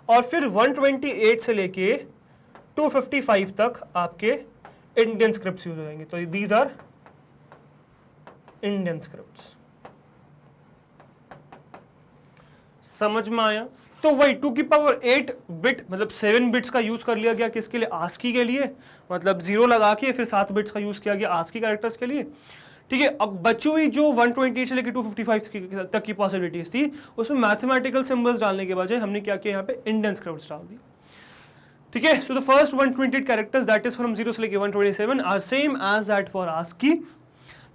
और फिर 128 से लेके 255 तक आपके इंडियन स्क्रिप्ट्स यूज हो जाएंगे। तो दीज आर इंडियन स्क्रिप्ट्स। समझ में आया? तो वही 2 की पावर 8 बिट मतलब 7 बिट्स का यूज कर लिया गया, किसके लिए, आस्की के लिए, मतलब 0 लगा के फिर 7 बिट्स का यूज किया गया आस्की कैरेक्टर्स के लिए, ठीक है। अब बची हुई जो 128 से लेकर 255 तक की पॉसिबिलिटीज थी, उसमें मैथमेटिकल सिंबल्स डालने के बजाय हमने क्या किया, यहाँ पे इंडियन स्क्रिप्ट्स डाल दी, ठीक है। So the first 128 characters that is from 0 से लेकर 127 are same as that for ASCII.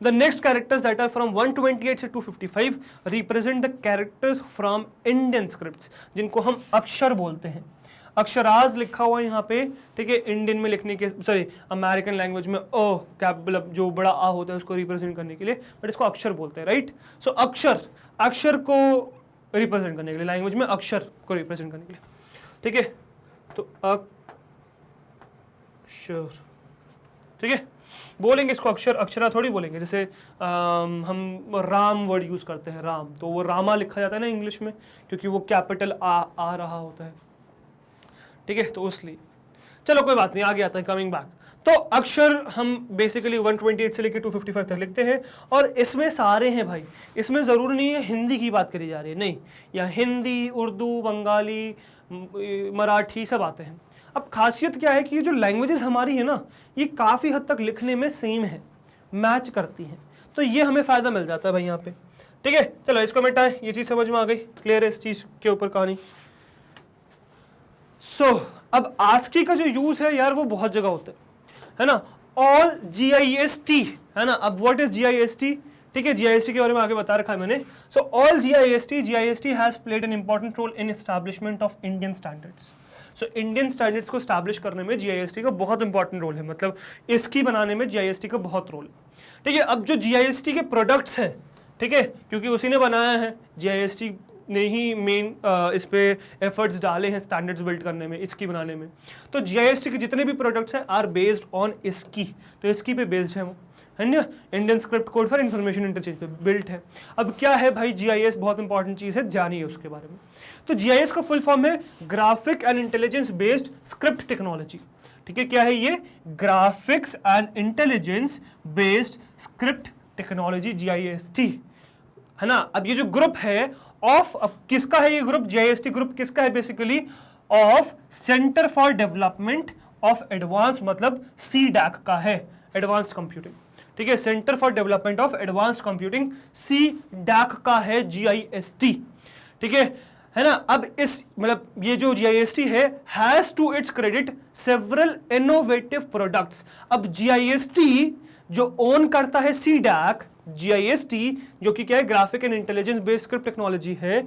The next characters that are from 128 से 255 represent the characters from Indian scripts, जिनको हम अक्षर बोलते हैं। अक्षराज लिखा हुआ है यहाँ पे, ठीक है, इंडियन में लिखने के, सॉरी अमेरिकन लैंग्वेज में मतलब जो बड़ा आ होता है उसको रिप्रेजेंट करने के लिए, बट इसको अक्षर बोलते हैं, राइट। सो अक्षर को रिप्रेजेंट करने के लिए, लैंग्वेज में अक्षर को रिप्रेजेंट करने के लिए, ठीक है। तो अक्षर, ठीक है, बोलेंगे इसको अक्षर, अक्षरा थोड़ी बोलेंगे। जैसे हम राम वर्ड यूज करते हैं, राम, तो वो रामा लिखा जाता है ना इंग्लिश में, क्योंकि वो कैपिटल आ रहा होता है, ठीक है, तो इसलिए। चलो कोई बात नहीं, आगे आता है, कमिंग बैक। तो अक्षर हम बेसिकली 128 से लेकर 255 तक लिखते हैं, और इसमें सारे हैं भाई, इसमें जरूर नहीं है हिंदी की बात करी जा रही है, नहीं, या हिंदी, उर्दू, बंगाली, मराठी सब आते हैं। अब खासियत क्या है कि ये जो लैंग्वेजेस हमारी है ना, ये काफ़ी हद तक लिखने में सेम है, मैच करती हैं, तो ये हमें फ़ायदा मिल जाता है भाई यहाँ पे, ठीक है। चलो इसको मिटाएं, ये चीज़ समझ में आ गई, क्लियर है इस चीज़ के ऊपर कहानी। अब आस्की का जो यूज़ है यार, वो बहुत जगह होता है ना, ऑल GIST, है ना। अब व्हाट इज GIST, ठीक है, GIST के बारे में आगे बता रखा है मैंने। So all GIST has played an important role in establishment of Indian standards. So Indian standards को स्टैब्लिश करने में GIST का बहुत इंपॉर्टेंट रोल है, मतलब इसकी बनाने में GIST का बहुत रोल है, ठीक है। अब जो GIST के प्रोडक्ट्स हैं, ठीक है, क्योंकि उसी ने बनाया है, GIST ने ही मेन इस पे एफर्ट्स डाले हैं स्टैंडर्ड्स बिल्ड करने में, इसकी बनाने में। तो GIST के जितने भी प्रोडक्ट्स हैं आर बेस्ड ऑन इसकी, तो इसकी पे बेस्ड है वो, है ना, Indian script code for information interchange पे बिल्ट है। अब क्या है भाई GIS, बहुत इंपॉर्टेंट चीज़ है, जानिए उसके बारे में। तो GIS का फुल फॉर्म है graphic and intelligence based script technology, ठीक है। क्या है ये, graphics and intelligence based script technology, GIST, है ना। अब ये जो ग्रुप है ऑफ, अब किसका है ये ग्रुप, GIST ग्रुप किसका है, basically of centre for development of advance, मतलब CDAC का है, एडवांस्ड कंप्यूटिंग, ठीक है, centre for development of advanced computing, CDAC का है GIST, ठीक है ना। अब इस मतलब ये जो GIST है has to its credit several innovative products. अब GIST जो ओन करता है CDAC, GIST जो कि क्या है, graphic and intelligence based script technology है,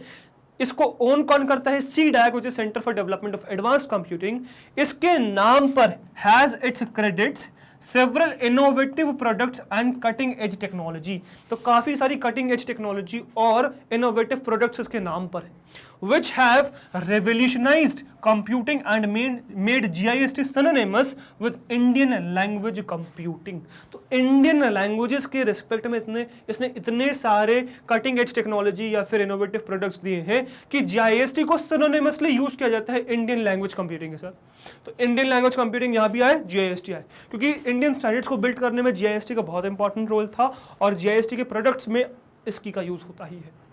इसको ओन कौन करता है, CDAC which is centre for development of advanced computing. इसके नाम पर has its credits several innovative products and cutting edge technology. तो काफी सारी कटिंग एज टेक्नोलॉजी और इनोवेटिव प्रोडक्ट्स इसके नाम पर है, which have revolutionized computing and made GIST synonymous with Indian language computing। तो इंडियन लैंग्वेजेस के रिस्पेक्ट में इसने इतने सारे कटिंग एज टेक्नोलॉजी या फिर इनोवेटिव प्रोडक्ट्स दिए हैं कि GIST को सिनोनिमसली यूज किया जाता है इंडियन लैंग्वेज कंप्यूटिंग के साथ। तो इंडियन लैंग्वेज कंप्यूटिंग यहाँ भी आए, GIST आए, क्योंकि इंडियन स्टैंडर्ड्स को बिल्ड करने में GIST का बहुत इंपॉर्टेंट रोल था और GIST के प्रोडक्ट्स में इसकी का यूज होता ही है।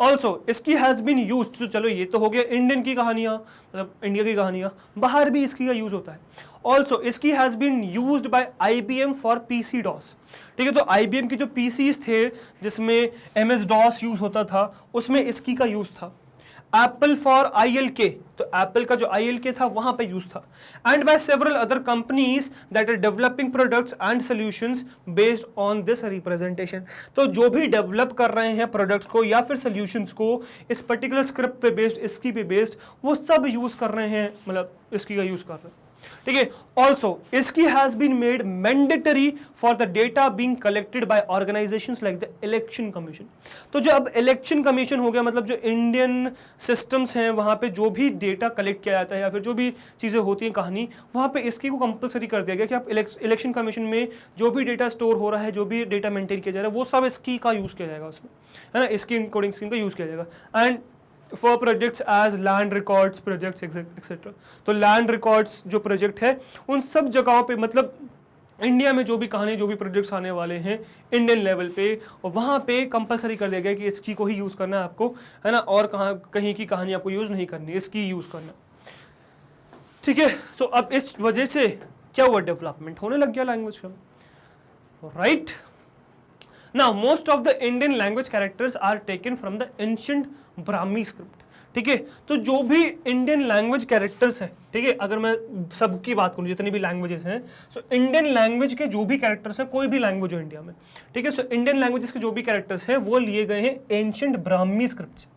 Also ISCII has been used, तो चलो ये तो हो गया इंडियन की कहानियां, मतलब इंडिया की कहानियां, बाहर भी इसकी का यूज होता है। Also ISCII has been used by IBM for PC DOS। ठीक है, तो IBM के जो PCs थे जिसमें MS DOS यूज होता था उसमें इसकी का यूज था। एप्पल फॉर ILK, तो एप्पल का जो ILK था वहां पे यूज था। And by several other companies that are developing products and solutions based on this representation. तो जो भी डेवलप कर रहे हैं प्रोडक्ट्स को या फिर सॉल्यूशंस को इस पर्टिकुलर स्क्रिप्ट पे बेस्ड, इसकी पे बेस्ड, वो सब यूज कर रहे हैं, मतलब इसकी का यूज कर रहे हैं। ठीक है, also ISCII has been made mandatory for the data being collected by organisations like the election commission. तो जो अब इलेक्शन कमीशन हो गया, मतलब जो इंडियन सिस्टम्स हैं वहां पे जो भी डेटा कलेक्ट किया जाता है या फिर जो भी चीजें होती हैं कहानी, वहां पे इसकी को कंपलसरी कर दिया गया कि आप इलेक्शन कमीशन में जो भी डेटा स्टोर हो रहा है, जो भी डेटा मेंटेन किया जा रहा है, वो सब इसकी का यूज किया जाएगा उसमें, है ना, इसकी कोडिंग स्कीम का यूज किया जाएगा। And for projects as land records projects etcetera. तो लैंड रिकॉर्ड्स जो प्रोजेक्ट है उन सब जगहों पे, मतलब इंडिया में जो भी कहानी, जो भी प्रोजेक्ट्स आने वाले हैं इंडियन लेवल पे, और वहाँ पे कंपलसरी कर दिया गया कि इसकी को ही यूज़ करना है आपको, है ना, और कहीं की कहानी आपको यूज़ नहीं करनी, इसकी यूज़ करना। ठीक है, सो अब इस वजह से क्या हुआ, डेवलपमेंट होने लग गया लैंग्वेज का, right. Now, most of the Indian language characters are taken from the ancient Brahmi script। ठीक है, तो जो भी इंडियन लैंग्वेज कैरेक्टर्स हैं, ठीक है, अगर मैं सबकी बात करूं जितनी भी लैंग्वेजेस हैं, सो इंडियन लैंग्वेज के जो भी कैरेक्टर्स हैं, कोई भी लैंग्वेज हो इंडिया में, ठीक है, सो इंडियन लैंग्वेजेस के जो भी कैरेक्टर्स हैं वो लिए गए हैं एंशिएंट ब्राह्मी स्क्रिप्ट से।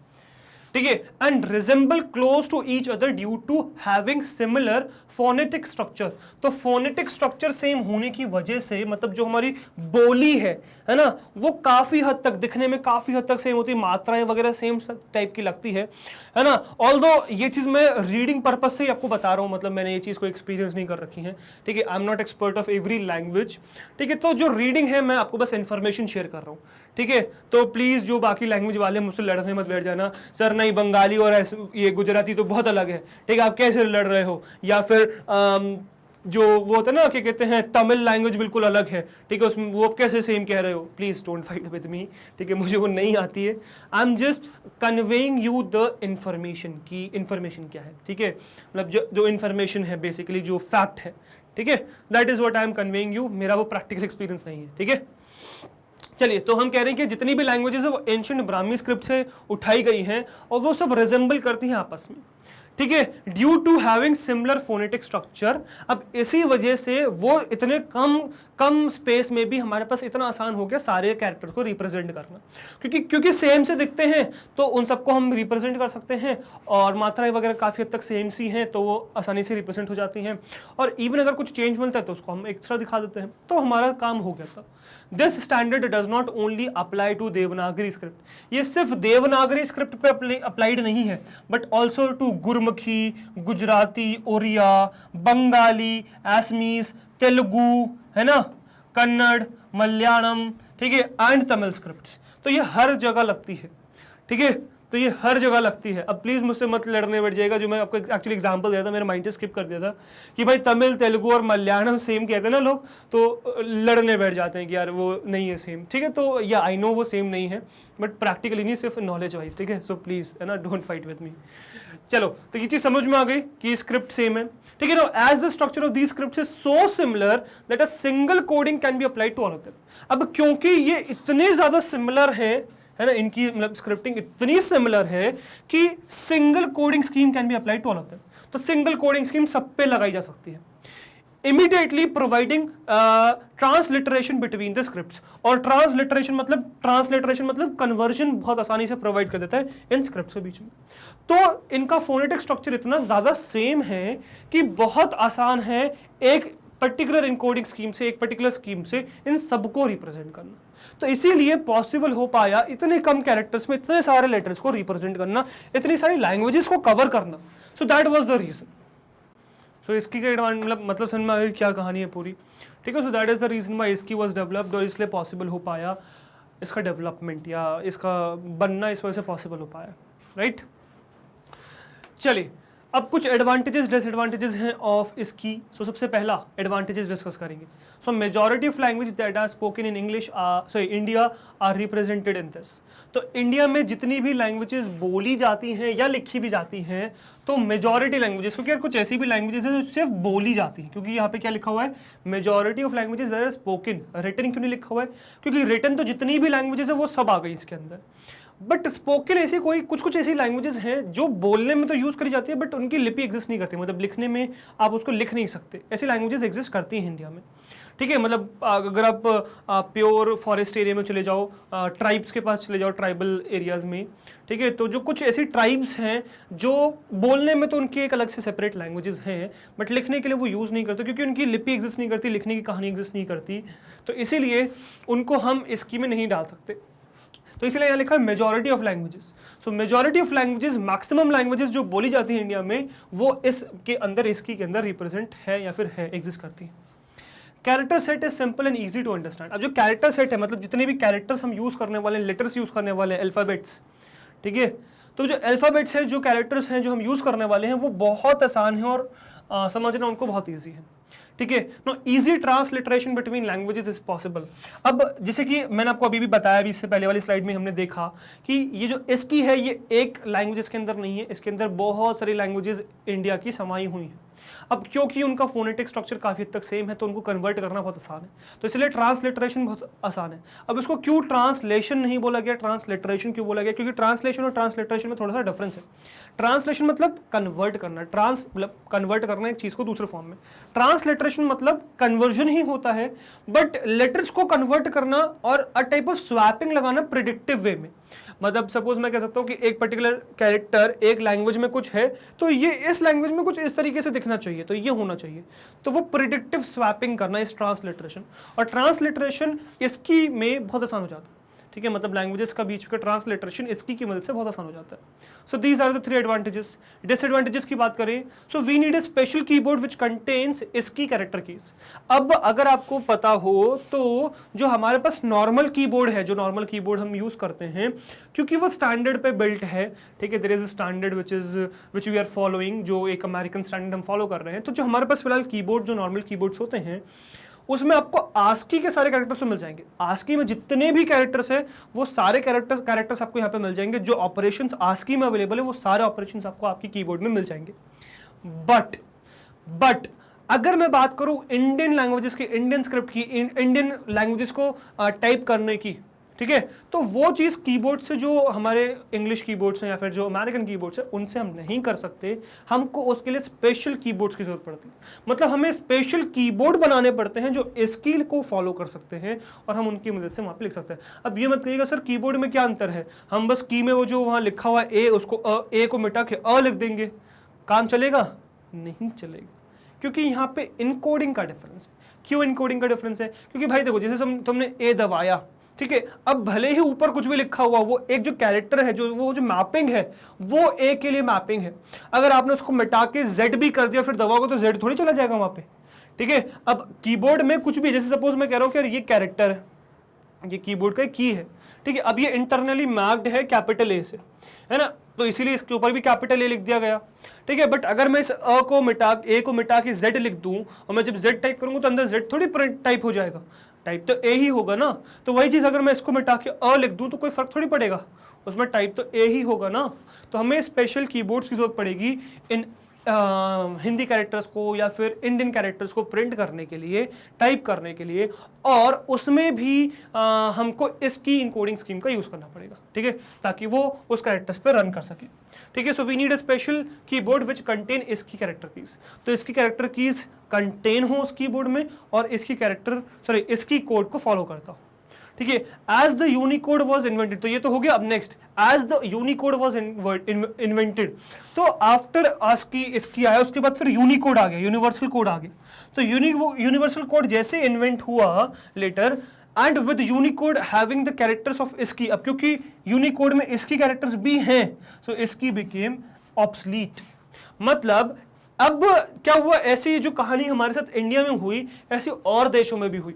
ठीक है, and resemble close to each other due to having similar phonetic structure. तो फोनेटिक स्ट्रक्चर सेम होने की वजह से, मतलब जो हमारी बोली है ना, वो काफी हद तक दिखने में काफी हद तक सेम होती है, मात्राएं वगैरह सेम टाइप की लगती है ना। ऑल्दो ये चीज मैं रीडिंग पर्पज से ही आपको बता रहा हूँ, मतलब मैंने ये चीज को एक्सपीरियंस नहीं कर रखी है। ठीक है, I am not expert of every language. ठीक है, तो जो रीडिंग है मैं आपको बस इन्फॉर्मेशन शेयर कर रहा हूँ। ठीक है, तो प्लीज जो बाकी लैंग्वेज वाले मुझसे लड़ने मत बैठ जाना, सर नहीं बंगाली और ये गुजराती तो बहुत अलग है, ठीक है, आप कैसे लड़ रहे हो, या फिर जो वो होता है ना, क्या कहते हैं, तमिल लैंग्वेज बिल्कुल अलग है, ठीक है, उसमें वो आप कैसे सेम कह रहे हो। Please don't fight with me, ठीक है, मुझे वो नहीं आती है। I am just conveying you the information की इंफॉर्मेशन क्या है, ठीक है, मतलब जो इंफॉर्मेशन है बेसिकली जो फैक्ट है, ठीक है, that is what I am conveying you. मेरा वो प्रैक्टिकल एक्सपीरियंस नहीं है। ठीक है, चलिए, तो हम कह रहे हैं कि जितनी भी लैंग्वेजेस है वो एंशिएंट ब्राह्मी स्क्रिप्ट से उठाई गई हैं और वो सब रिजेंबल करती हैं आपस में। ठीक है, due to having similar phonetic structure. अब इसी वजह से वो इतने कम स्पेस में भी हमारे पास इतना आसान हो गया सारे कैरेक्टर को रिप्रेजेंट करना, क्योंकि सेम से दिखते हैं तो उन सबको हम रिप्रेजेंट कर सकते हैं, और मात्राएं वगैरह काफ़ी हद तक सेम सी हैं तो वो आसानी से रिप्रेजेंट हो जाती हैं, और इवन अगर कुछ चेंज मिलता है तो उसको हम एक्स्ट्रा दिखा देते हैं, तो हमारा काम हो गया था। This standard does not only apply to Devanagari script. ये सिर्फ देवनागरी स्क्रिप्ट पे अप्लाइड नहीं है, but also to Gurmukhi, Gujarati, Oriya, Bengali, Assamese, Telugu, है ना, कन्नड़, मलयालम, ठीक है, एंड तमिल स्क्रिप्ट्स। तो ये हर जगह लगती है। ठीक है, तो ये हर जगह लगती है। अब प्लीज मुझसे मत लड़ने बैठ जाएगा, जो मैं आपको एक्चुअली एग्जांपल दिया था, मेरे माइंड से स्किप कर दिया था कि भाई तमिल, तेलुगु और मलयालम सेम कहते हैं ना लोग, तो लड़ने बैठ जाते हैं कि यार वो नहीं है सेम। ठीक है, तो या आई नो वो सेम नहीं है, बट प्रैक्टिकली नहीं, सिर्फ नॉलेज वाइज। ठीक है, सो प्लीज, है ना, डोंट फाइट विद मी। चलो, तो ये चीज समझ में आ गई कि स्क्रिप्ट सेम है। ठीक है, no as the structure of the script is so similar that a single coding can be applied to all of them. अब क्योंकि ये इतने ज्यादा सिमिलर है ना, इनकी मतलब स्क्रिप्टिंग इतनी सिमिलर है कि single coding scheme can be applied to all of them. तो सिंगल कोडिंग स्कीम सब पे लगाई जा सकती है, immediately providing transliteration between the scripts. और ट्रांसलिटरेशन मतलब कन्वर्जन बहुत आसानी से प्रोवाइड कर देता है इन स्क्रिप्ट्स के बीच में। तो इनका फोनेटिक स्ट्रक्चर इतना ज्यादा सेम है कि बहुत आसान है एक पर्टिकुलर इनकोडिंग स्कीम से, एक पर्टिकुलर स्कीम से इन सबको रिप्रेजेंट करना। तो इसीलिए पॉसिबल हो पाया इतने कम कैरेक्टर्स में इतने सारे लेटर्स को रिप्रेजेंट करना, इतनी सारी लैंग्वेजेस को कवर करना। So that was the reason. So इसकी मतलब समझ में आ गई क्या कहानी है पूरी, ठीक है। So that is the reason why ISCII was developed, और इसलिए पॉसिबल हो पाया इसका डेवलपमेंट या इसका बनना इस वजह से पॉसिबल हो पाया, राइट। चलिए अब कुछ एडवांटेजेस डिसएडवांटेजेस हैं ऑफ इसकी। सो सबसे पहला एडवांटेजेस डिस्कस करेंगे। सो majority of language that are spoken in English India are represented in this. तो इंडिया में जितनी भी लैंग्वेजेस बोली जाती हैं या लिखी भी जाती हैं, तो मेजॉरिटी लैंग्वेजेस, क्योंकि यार कुछ ऐसी भी लैंग्वेजेस हैं जो सिर्फ बोली जाती हैं, क्योंकि यहाँ पे क्या लिखा हुआ है, majority of languages that are spoken. Written क्यों नहीं लिखा हुआ है, क्योंकि रिटन तो जितनी भी लैंग्वेजेस है वो सब आ गई इसके अंदर, बट स्पोकन ऐसी कोई कुछ ऐसी लैंग्वेजेस हैं जो बोलने में तो यूज़ करी जाती है बट उनकी लिपि एग्जिस्ट नहीं करती, मतलब लिखने में आप उसको लिख नहीं सकते। ऐसी लैंग्वेजेस एग्जिस्ट करती हैं इंडिया में, ठीक है। मतलब अगर आप प्योर फॉरेस्ट एरिया में चले जाओ, ट्राइब्स के पास चले जाओ, ट्राइबल एरियाज़ में, ठीक है, तो जो कुछ ऐसी ट्राइब्स हैं जो बोलने में तो उनकी एक अलग से सेपरेट लैंग्वेजेस हैं, बट लिखने के लिए वो यूज़ नहीं करते, क्योंकि उनकी लिपि एग्जिस्ट नहीं करती, लिखने की कहानी एग्जिस्ट नहीं करती, तो इसीलिए उनको हम इसकी में नहीं डाल सकते। तो इसलिए यहाँ लिखा है majority of languages. So majority of languages, maximum languages जो बोली जाती है इंडिया में, वो इसके अंदर, इसकी के अंदर रिप्रेजेंट है या फिर है, एग्जिस्ट करती है। Character set is simple and easy to understand. अब जो कैरेक्टर सेट है, मतलब जितने भी कैरेक्टर्स हम यूज करने वाले, लेटर्स यूज करने वाले, अल्फाबेट्स, ठीक है, तो जो अल्फाबेट्स हैं, जो कैरेक्टर्स हैं जो हम यूज करने वाले हैं, वो बहुत आसान है और समझना उनको बहुत ईजी है, ठीक है। No easy transliteration between languages is possible. अब जैसे कि मैंने आपको अभी भी बताया, अभी इससे पहले वाली स्लाइड में हमने देखा कि ये जो इसकी है, ये एक लैंग्वेजेस के अंदर नहीं है, इसके अंदर बहुत सारी लैंग्वेजेस इंडिया की समाई हुई हैं। अब क्योंकि उनका फोनेटिक स्ट्रक्चर काफ़ी हद तक सेम है, तो उनको कन्वर्ट करना बहुत आसान है, तो इसलिए ट्रांसलिटरेशन बहुत आसान है। अब इसको क्यों ट्रांसलेशन नहीं बोला गया, ट्रांसलिटरेशन क्यों बोला गया, क्योंकि ट्रांसलेशन और ट्रांसलिटरेशन में थोड़ा सा डिफरेंस है। ट्रांसलेशन मतलब कन्वर्ट करना, मतलब कन्वर्ट करना एक चीज़ को दूसरे फॉर्म में। ट्रांसलिटरेशन मतलब कन्वर्जन ही होता है, बट लेटर्स को कन्वर्ट करना और अ टाइप ऑफ स्वैपिंग लगाना प्रिडिक्टिव वे में। मतलब सपोज मैं कह सकता हूँ कि एक पर्टिकुलर कैरेक्टर एक लैंग्वेज में कुछ है, तो ये इस लैंग्वेज में कुछ इस तरीके से दिखना चाहिए, तो ये होना चाहिए, तो वो प्रिडिक्टिव स्वैपिंग करना इस ट्रांसलिटरेशन। और ट्रांसलिटरेशन इसकी में बहुत आसान हो जाता है, ठीक है, मतलब लैंग्वेजेस का बीच का ट्रांसलिटरेशन इसकी की मदद से बहुत आसान हो जाता है। So these are the 3 advantages. Disadvantages की बात करें, so we need a special keyboard which contains ISCII character keys. अब अगर आपको पता हो तो जो हमारे पास नॉर्मल कीबोर्ड है, जो नॉर्मल कीबोर्ड हम यूज करते हैं, क्योंकि वो स्टैंडर्ड पे बिल्ट है, ठीक है, there is a standard which we are following, जो एक अमेरिकन स्टैंडर्ड हम फॉलो कर रहे हैं, तो जो हमारे पास फिलहाल कीबोर्ड, जो नॉर्मल कीबोर्ड्स होते हैं, उसमें आपको आस्की के सारे कैरेक्टर्स मिल जाएंगे। आस्की में जितने भी कैरेक्टर्स हैं वो सारे कैरेक्टर्स आपको यहाँ पे मिल जाएंगे। जो ऑपरेशंस आस्की में अवेलेबल है वो सारे ऑपरेशंस आपको आपकी कीबोर्ड में मिल जाएंगे। बट अगर मैं बात करूं इंडियन लैंग्वेजेस की, इंडियन स्क्रिप्ट की, इंडियन लैंग्वेजेस को टाइप करने की, ठीक है, तो वो चीज़ कीबोर्ड से, जो हमारे इंग्लिश कीबोर्ड्स हैं या फिर जो अमेरिकन कीबोर्ड्स हैं, उनसे हम नहीं कर सकते। हमको उसके लिए स्पेशल कीबोर्ड्स की जरूरत पड़ती है, मतलब हमें स्पेशल कीबोर्ड बनाने पड़ते हैं जो स्किल को फॉलो कर सकते हैं और हम उनकी मदद से वहाँ पे लिख सकते हैं। अब ये मत कहिएगा सर कीबोर्ड में क्या अंतर है, हम बस की में वो जो वहाँ लिखा हुआ ए, उसको ए को मिटा के अ लिख देंगे, काम चलेगा? नहीं चलेगा, क्योंकि यहाँ पे इनकोडिंग का डिफरेंस है। क्यों इनकोडिंग का डिफरेंस है? क्योंकि भाई देखो, जैसे तुमने ए दबाया, ठीक है, अब भले ही ऊपर कुछ भी लिखा हुआ, वो एक जो कैरेक्टर है, जो मैपिंग है, वो ए के लिए मैपिंग है। अगर आपने उसको मिटा के जेड भी कर दिया फिर दबाओगे तो जेड थोड़ी चला जाएगा वहां पे, ठीक है। अब कीबोर्ड में कुछ भी, जैसे सपोज मैं कह रहा हूं कि ये कैरेक्टर है, ये कीबोर्ड का की है, ठीक है, अब ये इंटरनली मैप्ड है कैपिटल ए से, है ना, तो इसीलिए इसके ऊपर भी कैपिटल ए लिख दिया गया, ठीक है। बट अगर मैं इस ए को मिटा के जेड लिख दूं और मैं जब जेड टाइप करूंगा तो अंदर जेड थोड़ी टाइप हो जाएगा, टाइप तो ए ही होगा ना। तो वही चीज़ अगर मैं इसको मिटा के अ लिख दूं तो कोई फर्क थोड़ी पड़ेगा, उसमें टाइप तो ए ही होगा ना। तो हमें स्पेशल कीबोर्ड्स की जरूरत पड़ेगी इन हिंदी कैरेक्टर्स को या फिर इंडियन कैरेक्टर्स को प्रिंट करने के लिए, टाइप करने के लिए, और उसमें भी हमको इसकी इनकोडिंग स्कीम का यूज़ करना पड़ेगा, ठीक है, ताकि वो उस कैरेक्टर्स पे रन कर सके, ठीक है। So we need a special keyboard which contain ISCII character keys. तो इसकी कैरेक्टर कीज कंटेन हो उस कीबोर्ड में और इसकी कोड को फॉलो करता हो, ठीक है, as the Unicode was invented, तो ये तो हो गया। अब next, as the Unicode was invented, तो आफ्टर ASCII इसकी आया, उसके बाद फिर यूनिकोड आ गया, यूनिवर्सल कोड आ गया। तो यूनिवर्सल कोड जैसे इन्वेंट हुआ later, and with Unicode having the characters of ISCII, अब क्योंकि यूनिकोड में ISCII कैरेक्टर्स भी हैं, सो ISCII बिकेम ऑब्सलीट। मतलब अब क्या हुआ, ऐसी जो कहानी हमारे साथ इंडिया में हुई, ऐसी और देशों में भी हुई,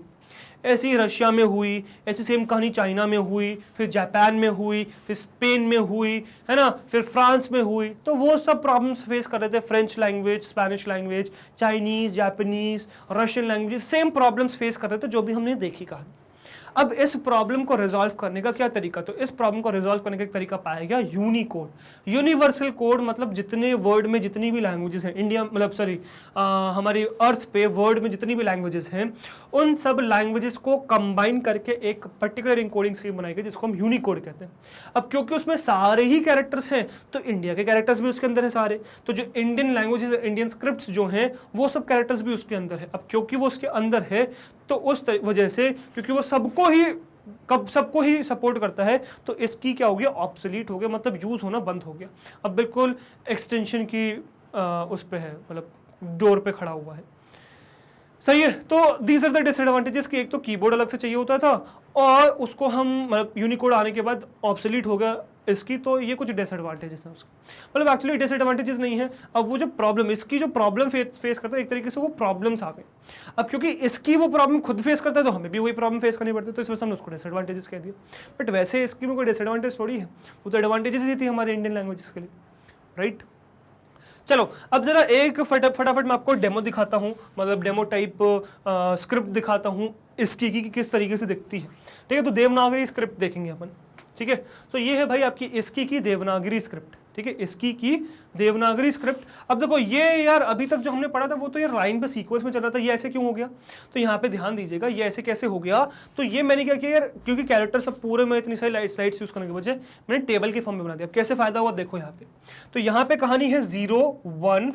ऐसी रशिया में हुई, ऐसी सेम कहानी चाइना में हुई, फिर जापान में हुई, फिर स्पेन में हुई, है ना, फिर फ्रांस में हुई। तो वो सब प्रॉब्लम्स फेस कर रहे थे, French language, Spanish language, Chinese, Japanese, Russian language, same problems face कर रहे थे जो भी हमने देखी कहानी। अब इस प्रॉब्लम को रिजॉल्व करने का क्या तरीका, तो इस प्रॉब्लम को रिजॉल्व करने का एक तरीका पाया गया यूनिकोड, यूनिवर्सल कोड। मतलब जितने वर्ल्ड में जितनी भी लैंग्वेजेस हैं, इंडिया मतलब सॉरी हमारी अर्थ पे वर्ल्ड में जितनी भी लैंग्वेजेस हैं, उन सब लैंग्वेजेस को कंबाइन करके एक पर्टिकुलर इनकोडिंग स्कीम बनाई गई जिसको हम यूनिकोड कहते हैं। अब क्योंकि उसमें सारे ही कैरेक्टर्स हैं, तो इंडिया के कैरेक्टर्स भी उसके अंदर है सारे, तो जो इंडियन लैंग्वेजेस, इंडियन स्क्रिप्ट्स जो हैं, वो सब कैरेक्टर्स भी उसके अंदर है। अब क्योंकि वो उसके अंदर है, तो उस वजह से क्योंकि वो सबको ही सपोर्ट करता है, तो इसकी क्या हो गया, ऑब्सोलीट हो गया, मतलब यूज होना बंद हो गया। अब बिल्कुल एक्सटेंशन की उस पे है, मतलब डोर पे खड़ा हुआ है। सही है। तो दीज आर द डिसएडवांटेजेस कि एक तो कीबोर्ड अलग से चाहिए होता था, और उसको हम मतलब यूनिकोड आने के बाद ऑब्सोलीट हो गया इसकी, तो ये कुछ डिसएडवांटेजेस हैं उसके। मतलब एक्चुअली डिसएडवांटेजेस नहीं है, अब वो जो प्रॉब्लम, इसकी जो प्रॉब्लम फेस करता है, एक तरीके से वो प्रॉब्लम्स आ गए। अब क्योंकि इसकी वो प्रॉब्लम खुद फेस करता है, तो हमें भी वही प्रॉब्लम फेस करनी पड़ती है, तो इस वजह से हमने उसको डिसएडवांटेजेस कह दिया। बट वैसे इसकी में कोई डिसएडवांटेज थोड़ी है, वो तो एडवांटेजेस ही थी हमारे इंडियन लैंग्वेजेस के लिए, राइट। चलो अब जरा एक फटाफट मैं आपको डेमो दिखाता हूँ, मतलब डेमो टाइप स्क्रिप्ट दिखाता हूँ इसकी कि किस तरीके से दिखती है। ठीक है, तो देवनागरी स्क्रिप्ट देखेंगे अपन। ठीक है, तो ये है भाई आपकी ISCII की देवनागरी स्क्रिप्ट। ठीक है, ISCII की देवनागरी स्क्रिप्ट। अब देखो ये यार अभी तक जो हमने पढ़ा था वो तो यार लाइन पे सीक्वेंस में चल रहा था, ये ऐसे क्यों हो गया, तो यहाँ पे ध्यान दीजिएगा ये ऐसे कैसे हो गया। तो ये मैंने क्या किया यार, क्योंकि कैरेक्टर सब पूरे में इतनी सारी स्लाइड्स यूज करने के वजह मैंने टेबल के फॉर्म में बना दिया। कैसे फायदा हुआ देखो यहाँ पे, तो यहाँ पे कहानी है 0 1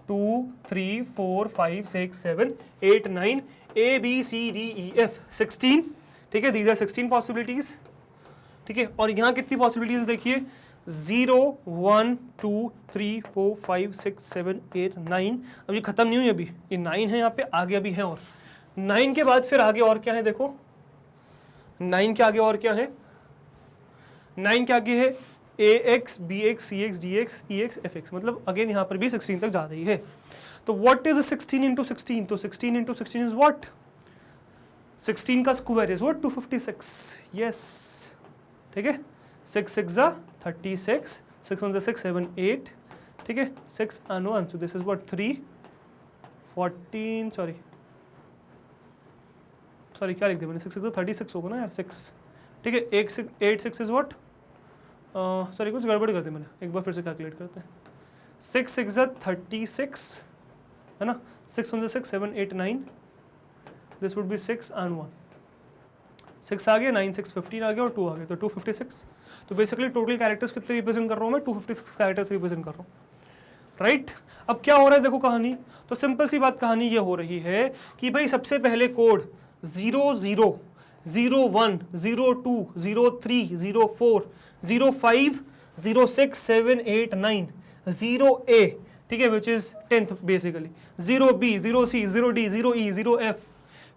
2 3 4 5 6 7 8 9 ABCDEF 16। ठीक है, दीज आर 16 पॉसिबिलिटीज। ठीक है, और यहाँ कितनी पॉसिबिलिटीज देखिए, 0 1 2 3 4 5 6 7 8 9। अब ये खत्म नहीं हुई अभी, ये 9 है यहाँ पे, आगे अभी है और 9 के बाद फिर आगे और क्या है देखो, 9 के आगे और क्या है, 9 के आगे है AX BX CX DX EX FX, मतलब अगेन यहाँ पर भी 16 तक जा रही है। तो व्हाट इज 16 इंटू 16, तो 16 इंटू 16 इज व्हाट, 16 का स्क्वायर इज व्हाट 256। यस, ठीक है, 6 6 36, 6 1 6 7 8। ठीक है, 6 and 1, so this is what 3 14, sorry क्या लिख दिया मैंने, 6 6 36 होगा ना यार, 6। ठीक है, 8 6 इज व्हाट, सॉरी कुछ गड़बड़ कर दी मैंने, एक बार फिर से कैलकुलेट करते हैं। 6 6 36 है ना, 6 1 6 7 8 9, दिस वुड बी 6 and 1। 6 आ गया, 9 6 15 आ गया और 2 आ गया, तो 256। तो बेसिकली टोटल कैरेक्टर्स कितने रिप्रेजेंट कर रहा हूँ मैं, 256 कैरेक्टर्स रिप्रेजेंट कर रहा हूँ, राइट। अब क्या हो रहा है देखो कहानी, तो सिंपल सी बात कहानी ये हो रही है कि भाई सबसे पहले कोड 0 0 0 1 0 2 0 3 0 4 0 5 0 6 7 8 9 0 A, ठीक है, which is 10th basically, 0 B 0 C 0 D 0 E 0 F,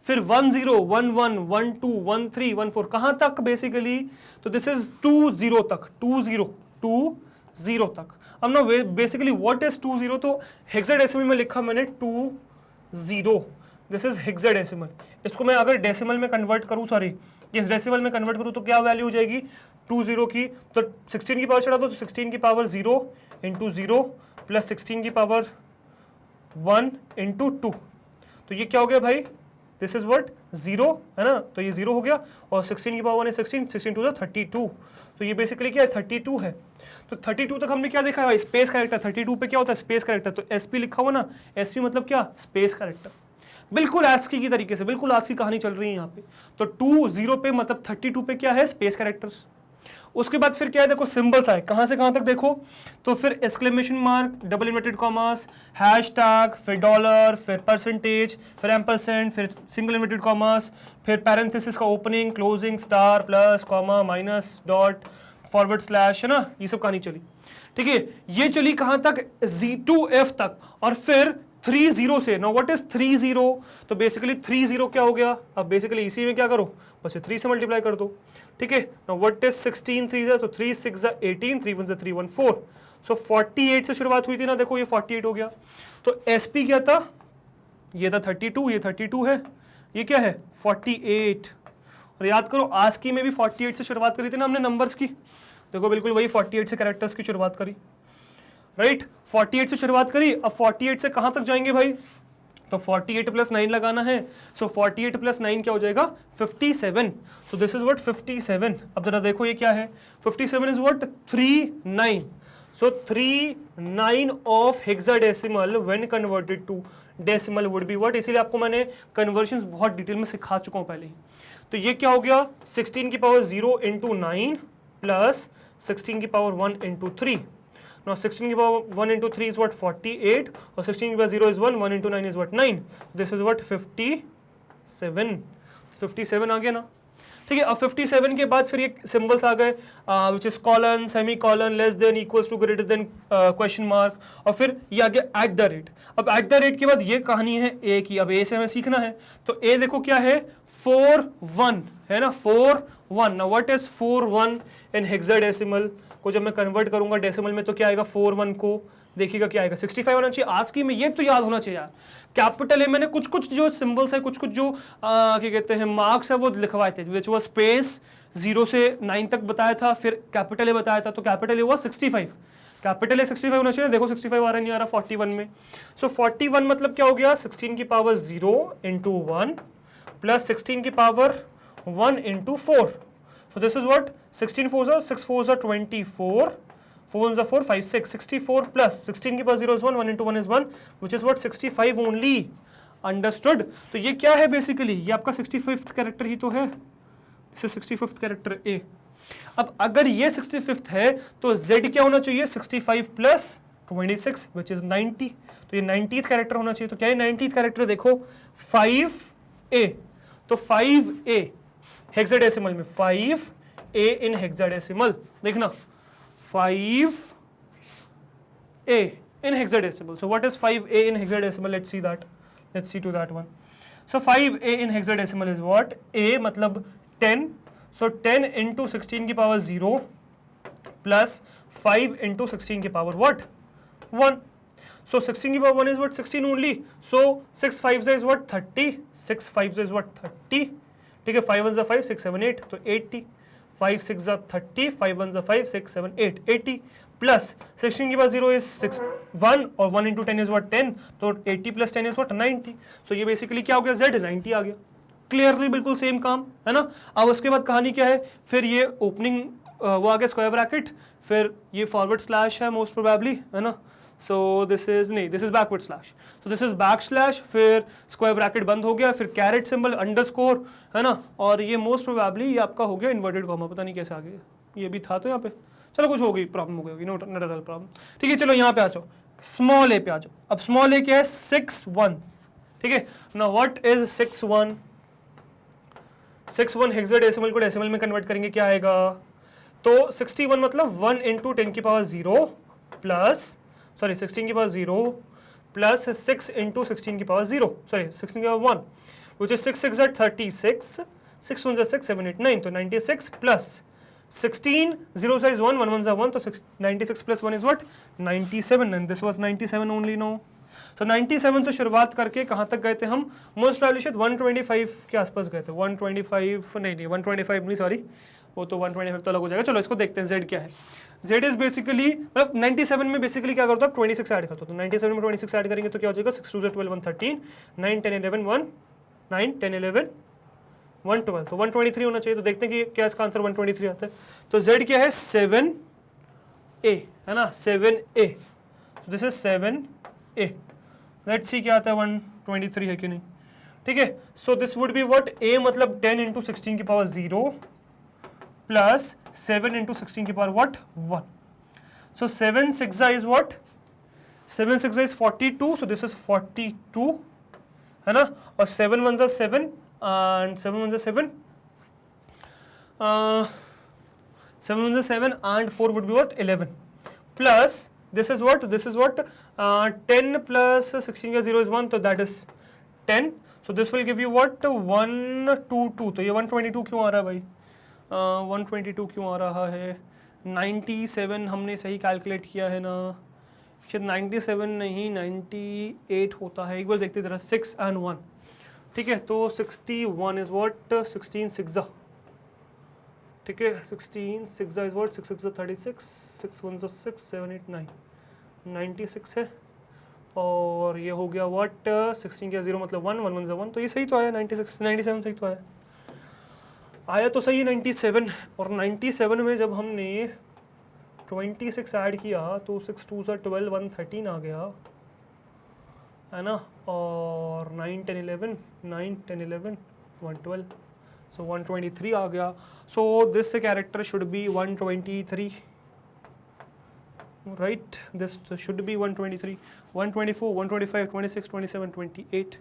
फिर 1 0 1 1 1 2 1 3 1 4, कहाँ तक बेसिकली, तो दिस इज 2 0 तक, 2 0 तक। अब ना बेसिकली व्हाट इज 2 0, तो हेक्साडेसिमल में लिखा मैंने 2 0, दिस इज हेक्साडेसिमल। इसको मैं अगर डेसिमल में कन्वर्ट करूँ, सॉरी इस डेसिमल में कन्वर्ट करूँ तो क्या वैल्यू हो जाएगी 2 0 की, तो 16 की पावर चढ़ा दो, तो 16 की पावर 0 इंटू 0 प्लस 16 की पावर 1 इंटू 2, तो ये क्या हो गया भाई, दिस इज व्हाट 0 है ना, तो ये 0 हो गया, और 16 की पावर 1 है 16, 16 टू 32, तो ये बेसिकली क्या है 32 है। तो 32 तक हमने क्या देखा है भाई, स्पेस कैरेक्टर। 32 पे क्या होता है, स्पेस कैरेक्टर, तो SP लिखा हुआ ना, SP मतलब क्या, स्पेस कैरेक्टर, बिल्कुल ASCII की तरीके से, बिल्कुल ASCII कहानी चल रही है यहाँ पे। तो 2 0 पे मतलब 32 पे क्या है, स्पेस कैरेक्टर्स। उसके बाद फिर क्या है, देखो सिंबल्स आए कहां से कहां तक देखो, तो फिर exclamation mark, double inverted commas, hashtag, फिर डॉलर, फिर परसेंटेज, फिर एम्परसेंड, फिर सिंगल इन्वर्टेड कॉमास, फिर पैरेंथेसिस का opening, closing, star, plus, comma, minus, dot, forward slash, है ना, ये सब कहानी चली। ठीक है, ये चली कहां तक, Z2F तक, और फिर 30 से। Now what is 30? तो बेसिकली 30 क्या हो गया, अब बेसिकली इसी में क्या करो, बस 3 से मल्टीप्लाई कर दो। ठीक है, नाउ व्हाट इज 16 3 तो 3 6 18, 3 1 3 1 4। सो 48 से शुरुआत हुई थी ना, देखो ये 48 हो गया। तो SP क्या था, ये था 32, ये 32 है, ये क्या है 48। और याद करो ASCII में भी 48 से शुरुआत करी थी ना हमने नंबर्स की, देखो बिल्कुल वही 48 से कैरेक्टर्स की शुरुआत करी, राइट 48 से शुरुआत करी। अब 48 से कहां तक जाएंगे भाई, तो 48 प्लस 9 लगाना है। सो 48 प्लस 9 क्या हो जाएगा 57। So this is what 57। अब जरा देखो ये क्या है, 57 is what 39। So 39 of hexadecimal when converted to decimal would be what, इसीलिए आपको मैंने कन्वर्जन बहुत डिटेल में सिखा चुका हूं पहले ही। तो ये क्या हो गया 16 की पावर 0 इंटू 9 प्लस 16 की पावर 1 इंटू 3। Now 16 की power 1 into 3 is what 48, और 16 की power 0 is 1, 1 into 9 is what 9. This is what 57. 57 आ गया ना, ठीक है। अब 57 के बाद फिर ये सिंबल्स आ गए, which is colon, semicolon, less than, equals to, greater than, question mark, और फिर ये आ गया एट द रेट। अब एट द रेट के बाद ये कहानी है ए की, अब ए से हमें सीखना है। तो ए देखो क्या है 4 1 है ना, 4 1। Now what is 4 1 in hexadecimal को जब मैं कन्वर्ट करूंगा डेसिमल में तो क्या आएगा 4 1 को, देखिएगा क्या आएगा 65 होना चाहिए। ASCII में ये तो याद होना चाहिए यार, कैपिटल ए मैंने कुछ कुछ जो सिंबल्स है, कुछ कुछ जो क्या कहते हैं मार्क्स है वो लिखवाए थे, विच वाज स्पेस 0 से 9 तक बताया था, फिर कैपिटल ए बताया था। तो कैपिटल ए हुआ 65, कैपिटल ए 65 होना चाहिए, देखो 65 आ रहा नहीं आ रहा 41 में। सो 41 मतलब क्या हो गया 16 की पावर 0 इंटू 1 प्लस 16 की power 1 into 4। So this is what 16 4s are 6 4s are 24, 4 1s are 4 5 6, 64 plus 16 के पास 0 is 1, 1 into 1 is 1, which is what 65 only. Understood? तो ये क्या है बेसिकली, ये आपका 65th कैरेक्टर ही तो है, this is 65th character A। अब अगर ये 65th है तो Z क्या होना चाहिए 65 plus 26 which is 90। तो ये 90th कैरेक्टर होना चाहिए। तो क्या है 90th कैरेक्टर, देखो 5A, तो 5A हेक्साडेसिमल में 5A इन हेक्साडेसिमल, देखना 5A in hexadecimal. So what is 5A in hexadecimal? Let's see that. Let's see to that one. So 5A in hexadecimal is what? A मतलब 10. So 10 into 16 की power 0 plus 5 into 16 की power what? 1. So 16 की power 1 is what? 16 only. So 6 5 is what? 30. 6 5 is what? 30. ठीक है, 5 1 5 6 7 8 तो 80, 5 6 30, 5 1 5 6 7 8 80 plus 16 के बाद 0 is 6 1 और 1 इंटू 10 इज व्हाट 10, तो 80 प्लस 10 इज व्हाट 90। सो ये बेसिकली क्या हो गया Z 90 आ गया। क्लियरली बिल्कुल सेम काम है ना। अब उसके बाद कहानी क्या है, फिर ये ओपनिंग वो आ गया स्क्वायर ब्रैकेट, फिर ये फॉरवर्ड स्लैश है मोस्ट प्रोबेबली, है ना। सो दिस इज नहीं, this is backward slash, so this is back slash, फिर स्क्वायर ब्रैकेट बंद हो गया, फिर कैरेट सिंबल अंडरस्कोर, है ना। और ये मोस्ट प्रोबेबली ये आपका हो गया इन्वर्टेड कॉमा, पता नहीं कैसे आ गया, ये भी था तो यहाँ पे, चलो कुछ हो गई प्रॉब्लम हो गई होगी, नॉट अ प्रॉब्लम। ठीक है, चलो यहाँ पे आ जाओ, स्मॉल ए पे आ जाओ। अब स्मॉल ए क्या है 6 1, ठीक है ना। What is 6 1? 6 1 हेक्साडेसिमल को डेसिमल में कन्वर्ट करेंगे क्या आएगा, तो 61 मतलब 1 इंटू 10 की पावर 0 प्लस, सॉरी 16 की पावर 0 प्लस 6 इंटू 16 की पावर 0, सॉरी 16 की पावर 1, विच इज 6 6 36, 6 1 6 7 8 9, तो 96 प्लस 16 0 is 1, 1 1 1, तो 96 plus 1 is what 97, and this was 97 only, no। So 97 से शुरुआत करके कहाँ तक गए थे हम, मोस्ट प्रोबेबली शायद 125 के आसपास गए थे, 125 नहीं 125 नहीं, सॉरी वो तो 125 तो अलग हो जाएगा। चलो इसको देखते हैं Z क्या है। Z इज बेसिकली मतलब 97 में बेसिकली क्या करता है 26 ऐड करता है, तो 97 में 26 ऐड करेंगे तो क्या हो जाएगा 6 2 12 113, 9 10 11 1 9 10 11 112, तो 123 होना चाहिए। तो देखते हैं कि क्या इसका आंसर 123 आता है। तो Z क्या है 7A, है ना 7A, तो this is 7A। Let's see क्या आता है 123 है कि नहीं, ठीक है। सो this would be what A मतलब 10 इंटू 16 की पावर 0 प्लस 7 into 16 की power what 1. So 7 6 is what 7 6 is 42, so this is 42 है ना, और 7 1 is 7 and 7 1 is 7 7 1 is 7 and 4 would be what 11 plus this is what 10 plus 16 का 0 is 1, so that is 10. So this will give you what 122. तो ये 122 क्यों आ रहा है भाई, 122 क्यों आ रहा है, 97 हमने सही कैलकुलेट किया है ना, शायद 97 नहीं 98 होता है, एक बार देखते जरा, 6 and 1, ठीक है, तो 61 is what 16 6, ठीक है, 16 6 is what 6 6 36, 6 1 6 7 8 9, 96 है, और ये हो गया what 16 का 0 मतलब 1 1 1 1, तो ये सही तो आया, 96 97 सही तो आया तो सही 97, और 97 में जब हमने 26 ऐड किया तो 6 2 से 12 113 आ गया है ना, और 9 10 11 112, so 123 आ गया. So this character should be 123, right? This should be 123, 124 125 26 27 28.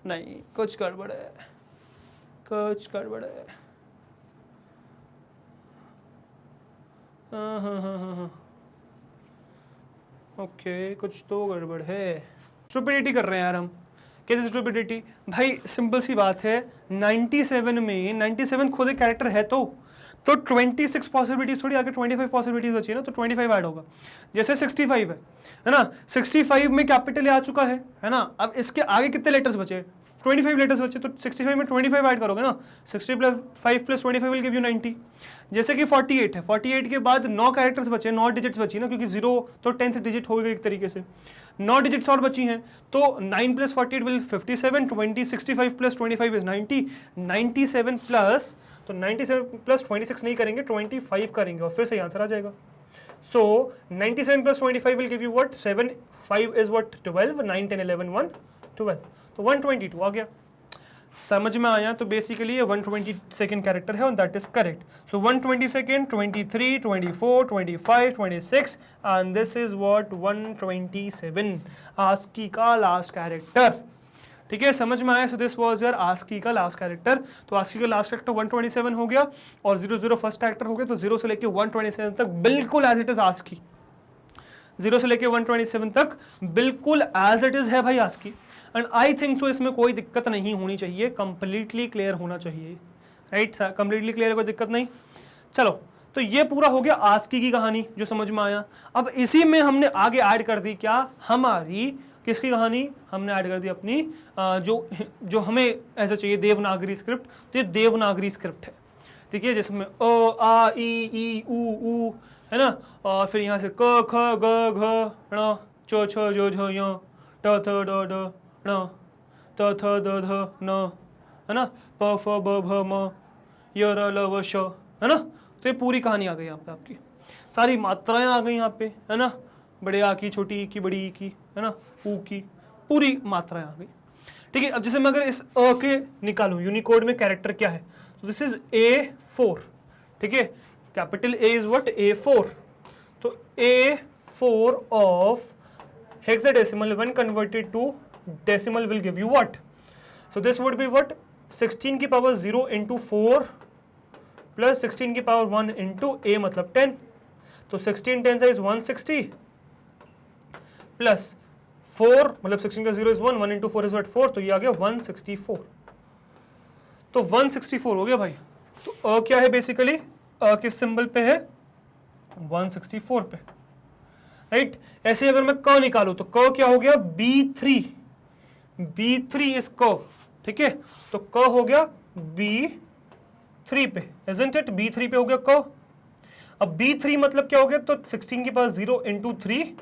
नहीं, कुछ गड़बड़ है, कुछ गड़बड़ है. हाँ ओके, कुछ तो गड़बड़ है. स्टुपिडिटी कर रहे हैं यार हम. कैसे स्टुपिडिटी भाई, सिंपल सी बात है, 97 में 97 खुद एक कैरेक्टर है तो 26 पॉसिबिलिटीज थोड़ी आगे 25 पॉसिबिलिटीज बची है ना, तो 25 ऐड होगा. जैसे 65 है ना, 65 में कैपिटल आ चुका है ना, अब इसके आगे कितने लेटर्स बचे, 25 लेटर्स बचे, तो 65 में 25 ऐड करोगे ना, 60 + 5 + 25 विल गिव यू 90. जैसे कि 48 है, 48 के बाद 9 कैरेक्टर्स बचे, 9 डिजिट्स बची ना, क्योंकि 0 तो 10th डिजिट हो गई एक तरीके से, 9 डिजिट्स और बची हैं, तो 9 + 48 विल 57, 20 65 + 25 इज 90, 97 प्लस, तो 97 + 26 नहीं करेंगे, 25 करेंगे और फिर सही आंसर आ जाएगा. सो 97 + 25 will give you what 7 5 is what 12, 9 10 11 1 12, तो 122 आ गया. समझ में आया, तो बेसिकली ये 122nd कैरेक्टर है, और that is correct. So 122nd 23 24 25 26 and this is what 127 ASCII का लास्ट कैरेक्टर. ठीक है, समझ में आया. So this was your ASCII का लास्ट कैरेक्टर. तो आस्की का लास्ट कैरेक्टर 127 हो गया और 00 फर्स्ट कैरेक्टर हो गया. तो 0 से लेके 127 तक बिल्कुल एज इट इज आस्की. 0 से लेके 127 तक बिल्कुल एज इट इज है भाई ASCII. And I think so इसमें कोई दिक्कत नहीं होनी चाहिए, कंप्लीटली क्लियर होना चाहिए. राइट, कंप्लीटली क्लियर, कोई दिक्कत नहीं. चलो, तो ये पूरा हो गया आस्की की कहानी, जो समझ में आया. अब इसी में हमने आगे ऐड कर दी क्या, हमारी किसकी कहानी, हमने ऐड कर दी अपनी जो हमें ऐसा चाहिए देवनागरी स्क्रिप्ट. तो ये देवनागरी स्क्रिप्ट है, ठीक है, जिसमें अ आ ई ऊ है ना, और फिर यहाँ से क ख ग घ ण च छ ज झ य ट थ ड ढ ण त थ द ध न, है ना, प फ ब भ म य र ल व श, है ना. तो ये पूरी कहानी आ गई यहाँ पे, आपकी सारी मात्राएं आ गई यहाँ पे, है ना, बड़े आ की, छोटी ई की, बड़ी ई की, है ना, ऊ की, पूरी मात्राएं आ गई. ठीक है, अब जैसे मैं अगर इस अ के निकालूं, यूनिकोड में कैरेक्टर क्या है, तो दिस इज A4. ठीक है, capital A is what A4. तो A4 of hexadecimal when converted to decimal will give you what. So this would be what 16 की पावर 0 into 4 प्लस 16 की पावर 1 into A मतलब 10. तो 16 10 इज 160 प्लस 4 मतलब 16 का 0 is 1, 1 into 4 is what 4, तो ये आ गया 164. तो 164 हो गया भाई. तो अ क्या है बेसिकली, अ किस सिंबल पे है, 164 पे. राइट, ऐसे अगर मैं क निकालूं तो क क्या हो गया B3. B3 इज क. ठीक है, तो क हो गया B3 पे, isn't it? B3 पे हो गया क. अब B3 मतलब क्या हो गया, तो 16 के पास 0 into 3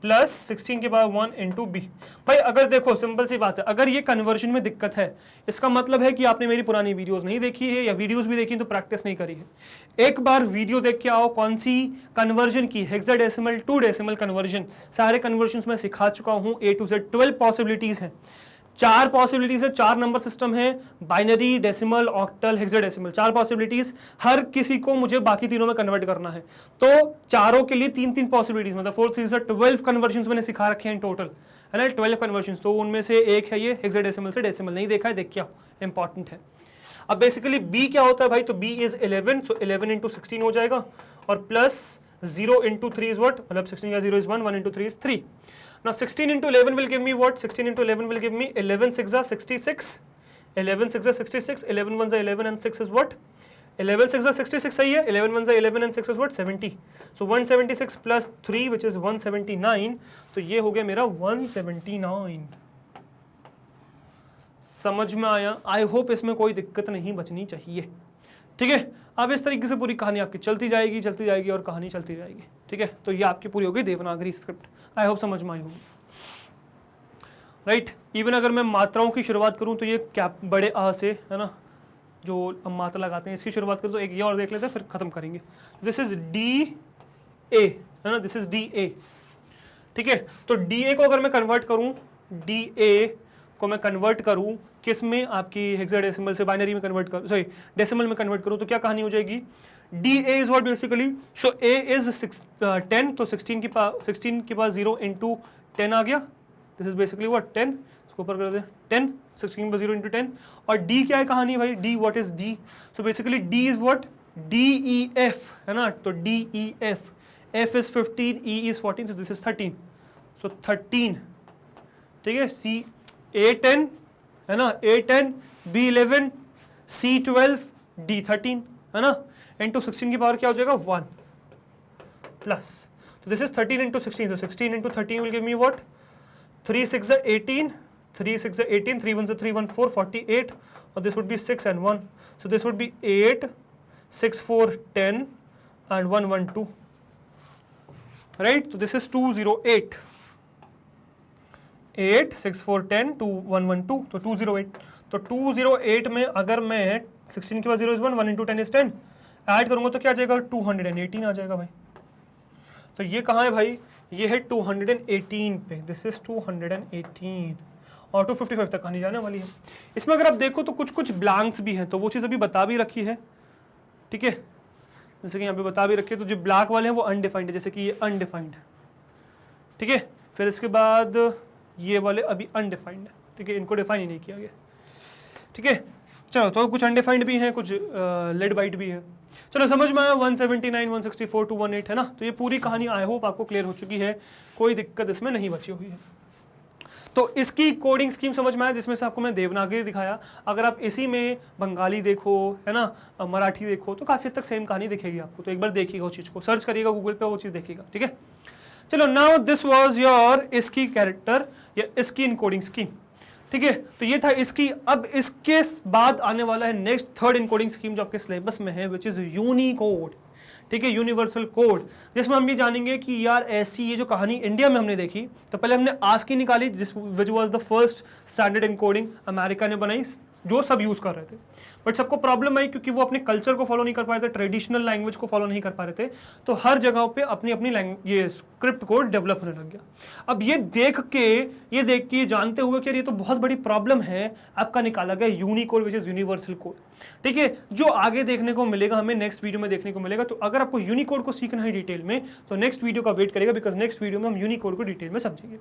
प्लस 16 के बाद 1 into B. भाई अगर देखो, सिंपल सी बात है, अगर ये कन्वर्जन में दिक्कत है, इसका मतलब है कि आपने मेरी पुरानी वीडियोस नहीं देखी है, या वीडियोस भी देखी तो प्रैक्टिस नहीं करी है. एक बार वीडियो देख के आओ, कौन सी कन्वर्जन की, हेक्साडेसिमल टू डेसिमल कन्वर्जन. सारे कन्वर्जन मैं सिखा चुका हूँ, A to Z 12 पॉसिबिलिटीज हैं. 4 पॉसिबिलिटीज है, 4 नंबर सिस्टम है, binary, decimal, octal, hexadecimal, 4 possibilities. हर किसी को मुझे बाकी तीनों में कन्वर्ट करना है, तो चारों के लिए 3-3 पॉसिबिलिटीज, मतलब 4 3 से 12 कन्वर्जन मैंने सिखा रखे हैं इन टोटल, है ना, 12 कन्वर्जन। तो उनमें से एक है ये हेक्साडेसिमल से डेसिमल, नहीं देखा है, देख क्या इंपॉर्टेंट है। अब बेसिकली b क्या होता है भाई, तो b इज 11, सो 11 इंटू 16 हो जाएगा, और प्लस 0 इंटू 3 इज व्हाट, मतलब 16 का 0 is 1, 1 into 3 is 3। Now 16 into 11 will give me what? 16 into 11 will give me 11 6 are 66, 11 6 are 66, 11 1 are 11 and 6 is what? 11 6 are 66 सही है, 11 1 are 11 and 6 is what? 70. So 176 plus 3 which is 179, तो ये हो गया मेरा 179। समझ में आया? आई होप इसमें कोई दिक्कत नहीं बचनी चाहिए, ठीक है। अब इस तरीके से पूरी कहानी आपकी चलती जाएगी और कहानी चलती जाएगी, ठीक है। तो ये आपकी पूरी होगी देवनागरी स्क्रिप्ट, आई होप समझ में आई होगी, राइट। इवन अगर मैं मात्राओं की शुरुआत करूं तो ये क्या बड़े आ से, है ना, जो हम मात्रा लगाते हैं इसकी शुरुआत करूं, तो एक ये और देख लेते हैं फिर खत्म करेंगे। दिस इज डी ए, है ना, दिस इज डी ए, ठीक है। तो डी ए को अगर मैं कन्वर्ट करूं, डी ए को मैं कन्वर्ट करूं किस में, आपकी हेक्साडेसिमल से बाइनरी में कन्वर्ट करूं, सॉरी डेसिमल में कन्वर्ट करूं, तो क्या कहानी हो जाएगी, D A is what basically, so A is 10, तो 16 के पास 0 इंटू 10 आ गया, दिस इज बेसिकली व्हाट 10, इसको ऊपर कर दे 10, 16 के पास 0 इंटू 10। और डी क्या है कहानी भाई, D what is D, so basically D is what, D E F, है ना, तो D E F, F is 15, E is 14, तो दिस इज 13, सो 13, ठीक है। सी A10, है ना, A10, B11, C12, D13, है ना, इंटू 16 की पावर क्या हो जाएगा 1 प्लस, तो दिस इज 13 इंटू 16, तो 16 into 13 will give me what, 3 6 18, 3 6 18, 3 1 3 1 4 48, और this would B 6 and 1, so this would be 8 6 4 10 and 1 1 2, right, so this is 208, 8 6 4 10 2 1 1 2, तो 208, तो 208 में अगर मैं 16 के बाद 0 इज 1, 1 इंटू 10 इज 10 ऐड करूंगा तो क्या आ जाएगा, 218 आ जाएगा भाई। तो ये कहाँ है भाई, ये है 218 पे, दिस इज 218, और 255 तक कहानी जाने वाली है। इसमें अगर आप देखो तो कुछ कुछ ब्लैंक्स भी हैं, तो वो चीज़ अभी बता भी रखी है, ठीक है, जैसे कि यहाँ पे बता भी रखी है। तो जो ब्लैक वाले हैं वो अनडिफाइंड है, जैसे कि ये अनडिफाइंड है, ठीक है। फिर इसके बाद ये वाले अभी अनडिफाइंड है, ठीक है, इनको डिफाइन ही नहीं किया गया, ठीक है। चलो, तो कुछ अनडिफाइंड भी हैं, कुछ लेड बाइट भी है। चलो समझ में आया, 179 164 218, है ना। तो ये पूरी कहानी आई होप आपको क्लियर हो चुकी है, कोई दिक्कत इसमें नहीं बची हुई है। तो इसकी कोडिंग स्कीम समझ में आया, जिसमें से आपको मैं देवनागरी दिखाया। अगर आप इसी में बंगाली देखो, है ना, मराठी देखो, तो काफ़ी हद तक सेम कहानी दिखेगी आपको। तो एक बार देखिएगा उस चीज़ को, सर्च करिएगा गूगल पे, वो चीज़ देखिएगा, ठीक है। चलो, नाउ दिस वाज योर इसकी कैरेक्टर या इसकी इनकोडिंग स्कीम, ठीक है। तो ये था इसकी। अब इसके बाद आने वाला है नेक्स्ट थर्ड इनकोडिंग स्कीम जो आपके सिलेबस में है, विच इज यूनिकोड, ठीक है, यूनिवर्सल कोड, जिसमें हम ये जानेंगे कि यार ऐसी ये जो कहानी इंडिया में हमने देखी, तो पहले हमने आस्की निकाली, जिस which was the first standard encoding America ने बनाई, जो सब यूज कर रहे थे, बट सबको प्रॉब्लम आई क्योंकि वो अपने कल्चर को फॉलो नहीं कर पा रहे थे, ट्रेडिशनल लैंग्वेज को फॉलो नहीं कर पा रहे थे, तो हर जगह पे अपनी अपनी ये स्क्रिप्ट कोड डेवलप होने लग गया। अब ये देख के जानते हुए कि ये तो बहुत बड़ी प्रॉब्लम है, आपका निकाला गया Unicode which is universal code, ठीक है, जो आगे देखने को मिलेगा, हमें नेक्स्ट वीडियो में देखने को मिलेगा। तो अगर आपको यूनिकोड को सीखना है डिटेल में, तो नेक्स्ट वीडियो का वेट करेगा, बिकॉज नेक्स्ट वीडियो में हम यूनिकोड को डिटेल में समझेंगे,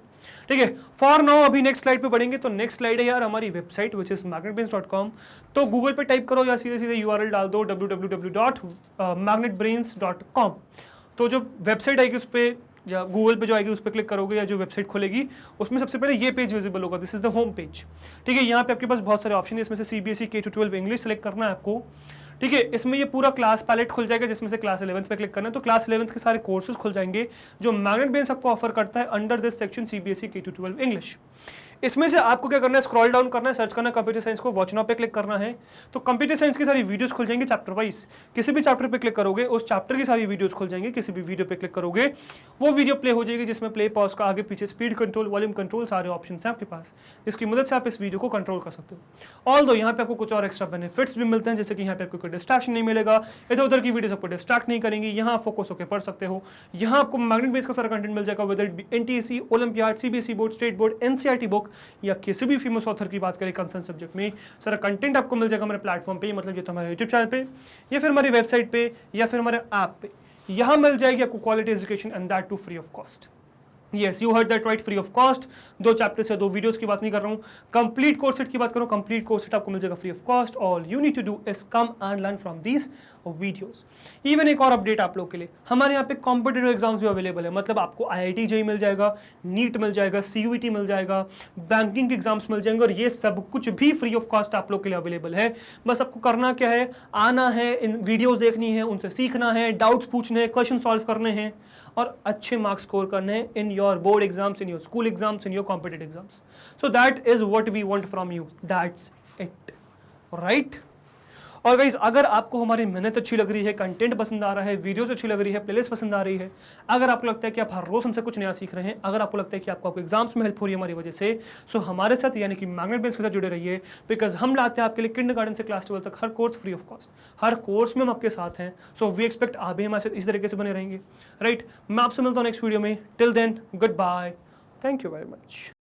ठीक है। फॉर नाउ अभी नेक्स्ट स्लाइड पे बढ़ेंगे। तो नेक्स्ट स्लाइड है यार हमारी वेबसाइट विच इज magnetbrains.com। तो गूगल पे टाइप करो या सीधे सीधे URL डाल दो www.magnetbrains.com। तो जो वेबसाइट आएगी उस पर, या गूगल पे जो आएगी उस पर क्लिक करोगे, या जो वेबसाइट खोलेगी उसमें सबसे पहले ये पेज विजिबल होगा, this is the home page, ठीक है। यहाँ पे आपके पास बहुत सारे ऑप्शन है, इसमें से CBSE K-12 इंग्लिश सेलेक्ट करना है आपको, ठीक है। इसमें ये पूरा क्लास पैलेट खुल जाएगा, जिसमें से क्लास 11th पे क्लिक करना है, तो क्लास 11th के सारे कोर्सेज खुल जाएंगे जो मैग्नेट ब्रेन्स आपको ऑफर करता है under this section CBSE K-12 English. इसमें से आपको क्या करना है, स्क्रॉल डाउन करना है, सर्च करना है कंप्यूटर साइंस को, वॉच नाउ पे क्लिक करना है, तो कंप्यूटर साइंस की सारी वीडियोस खुल जाएंगे चैप्टर वाइज। किसी भी चैप्टर पे क्लिक करोगे उस चैप्टर की सारी वीडियोस खुल जाएंगे, किसी भी वीडियो पे क्लिक करोगे वो वीडियो प्ले हो जाएगी, जिसमें प्ले पॉज का आगे पीछे स्पीड कंट्रोल, वॉल्यूम कंट्रोल, सारे ऑप्शन हैं आपके पास, इसकी मदद से आप इस वीडियो को कंट्रोल कर सकते हो। ऑल्दो यहाँ पे आपको कुछ और एक्स्ट्रा बेनिफिट्स भी मिलते हैं, जैसे कि यहाँ पे आपको कोई डिस्ट्रैक्शन नहीं मिलेगा, इधर उधर की वीडियोस आपको डिस्ट्रैक्ट नहीं करेंगी, यहाँ फोकस होकर पढ़ सकते हो। यहाँ आपको मैग्नेट ब्रेन्स का सारा कंटेंट मिल जाएगा, whether it be NTSE, olympiad, CBSE board, state board, NCERT book, book या किसी भी फेमस ऑथर की बात करें कंसर्न सब्जेक्ट में, सारा कंटेंट आपको मिल जाएगा हमारे प्लेटफॉर्म पे, मतलब ये तो हमारे यूट्यूब चैनल पे या फिर हमारी वेबसाइट पे या फिर हमारे ऐप पे, यहाँ मिल जाएगी आपको quality education and that too free of cost. Yes, you heard that right, free of cost. 2 chapters या 2 वीडियोस की बात नहीं कर रहा हूँ, कंप्लीट कोर्स सेट की बात करूँ। कंप्लीट कोर्स सेट आपको मिल जाएगा free of cost. All you need to do is come and learn from these videos. Even एक और अपडेट आप लोग के लिए, हमारे यहाँ पे कॉम्पिटेटिव एग्जाम्स भी अवेलेबल है, मतलब आपको IIT JEE मिल जाएगा, नीट मिल जाएगा, CUET मिल जाएगा, बैंकिंग के एग्जाम्स मिल जाएंगे, और ये सब कुछ भी फ्री ऑफ कॉस्ट आप लोग के लिए अवेलेबल है। बस आपको करना क्या है, आना है, इन वीडियोस देखनी है, उनसे सीखना है, डाउट्स पूछने हैं, क्वेश्चन सॉल्व करने हैं और अच्छे मार्क्स स्कोर करने हैं in your board exams, in your school exams, in your competitive exams. So that is what we want from you, that's it, right. और गाइस, अगर आपको हमारी मेहनत अच्छी लग रही है, कंटेंट पसंद आ रहा है, वीडियोस अच्छी लग रही है, प्लेलिस्ट पसंद आ रही है, अगर आपको लगता है कि आप हर रोज हमसे कुछ नया सीख रहे हैं, अगर आपको लगता है कि आपको एग्जाम्स में हेल्प हो रही है हमारी वजह से, सो हमारे साथ यानी कि मैग्नेट ब्रेन्स के साथ जुड़े रहिए, बिकॉज हम लाते हैं आपके लिए किंडरगार्टन से क्लास 12 तक हर कोर्स फ्री ऑफ कॉस्ट। हर कोर्स में हम आपके साथ हैं, सो वी एक्सपेक्ट आप भी हमारे साथ इस तरीके से बने रहेंगे, राइट। मैं आपसे मिलता हूँ नेक्स्ट वीडियो में। Till then, goodbye, thank you very much.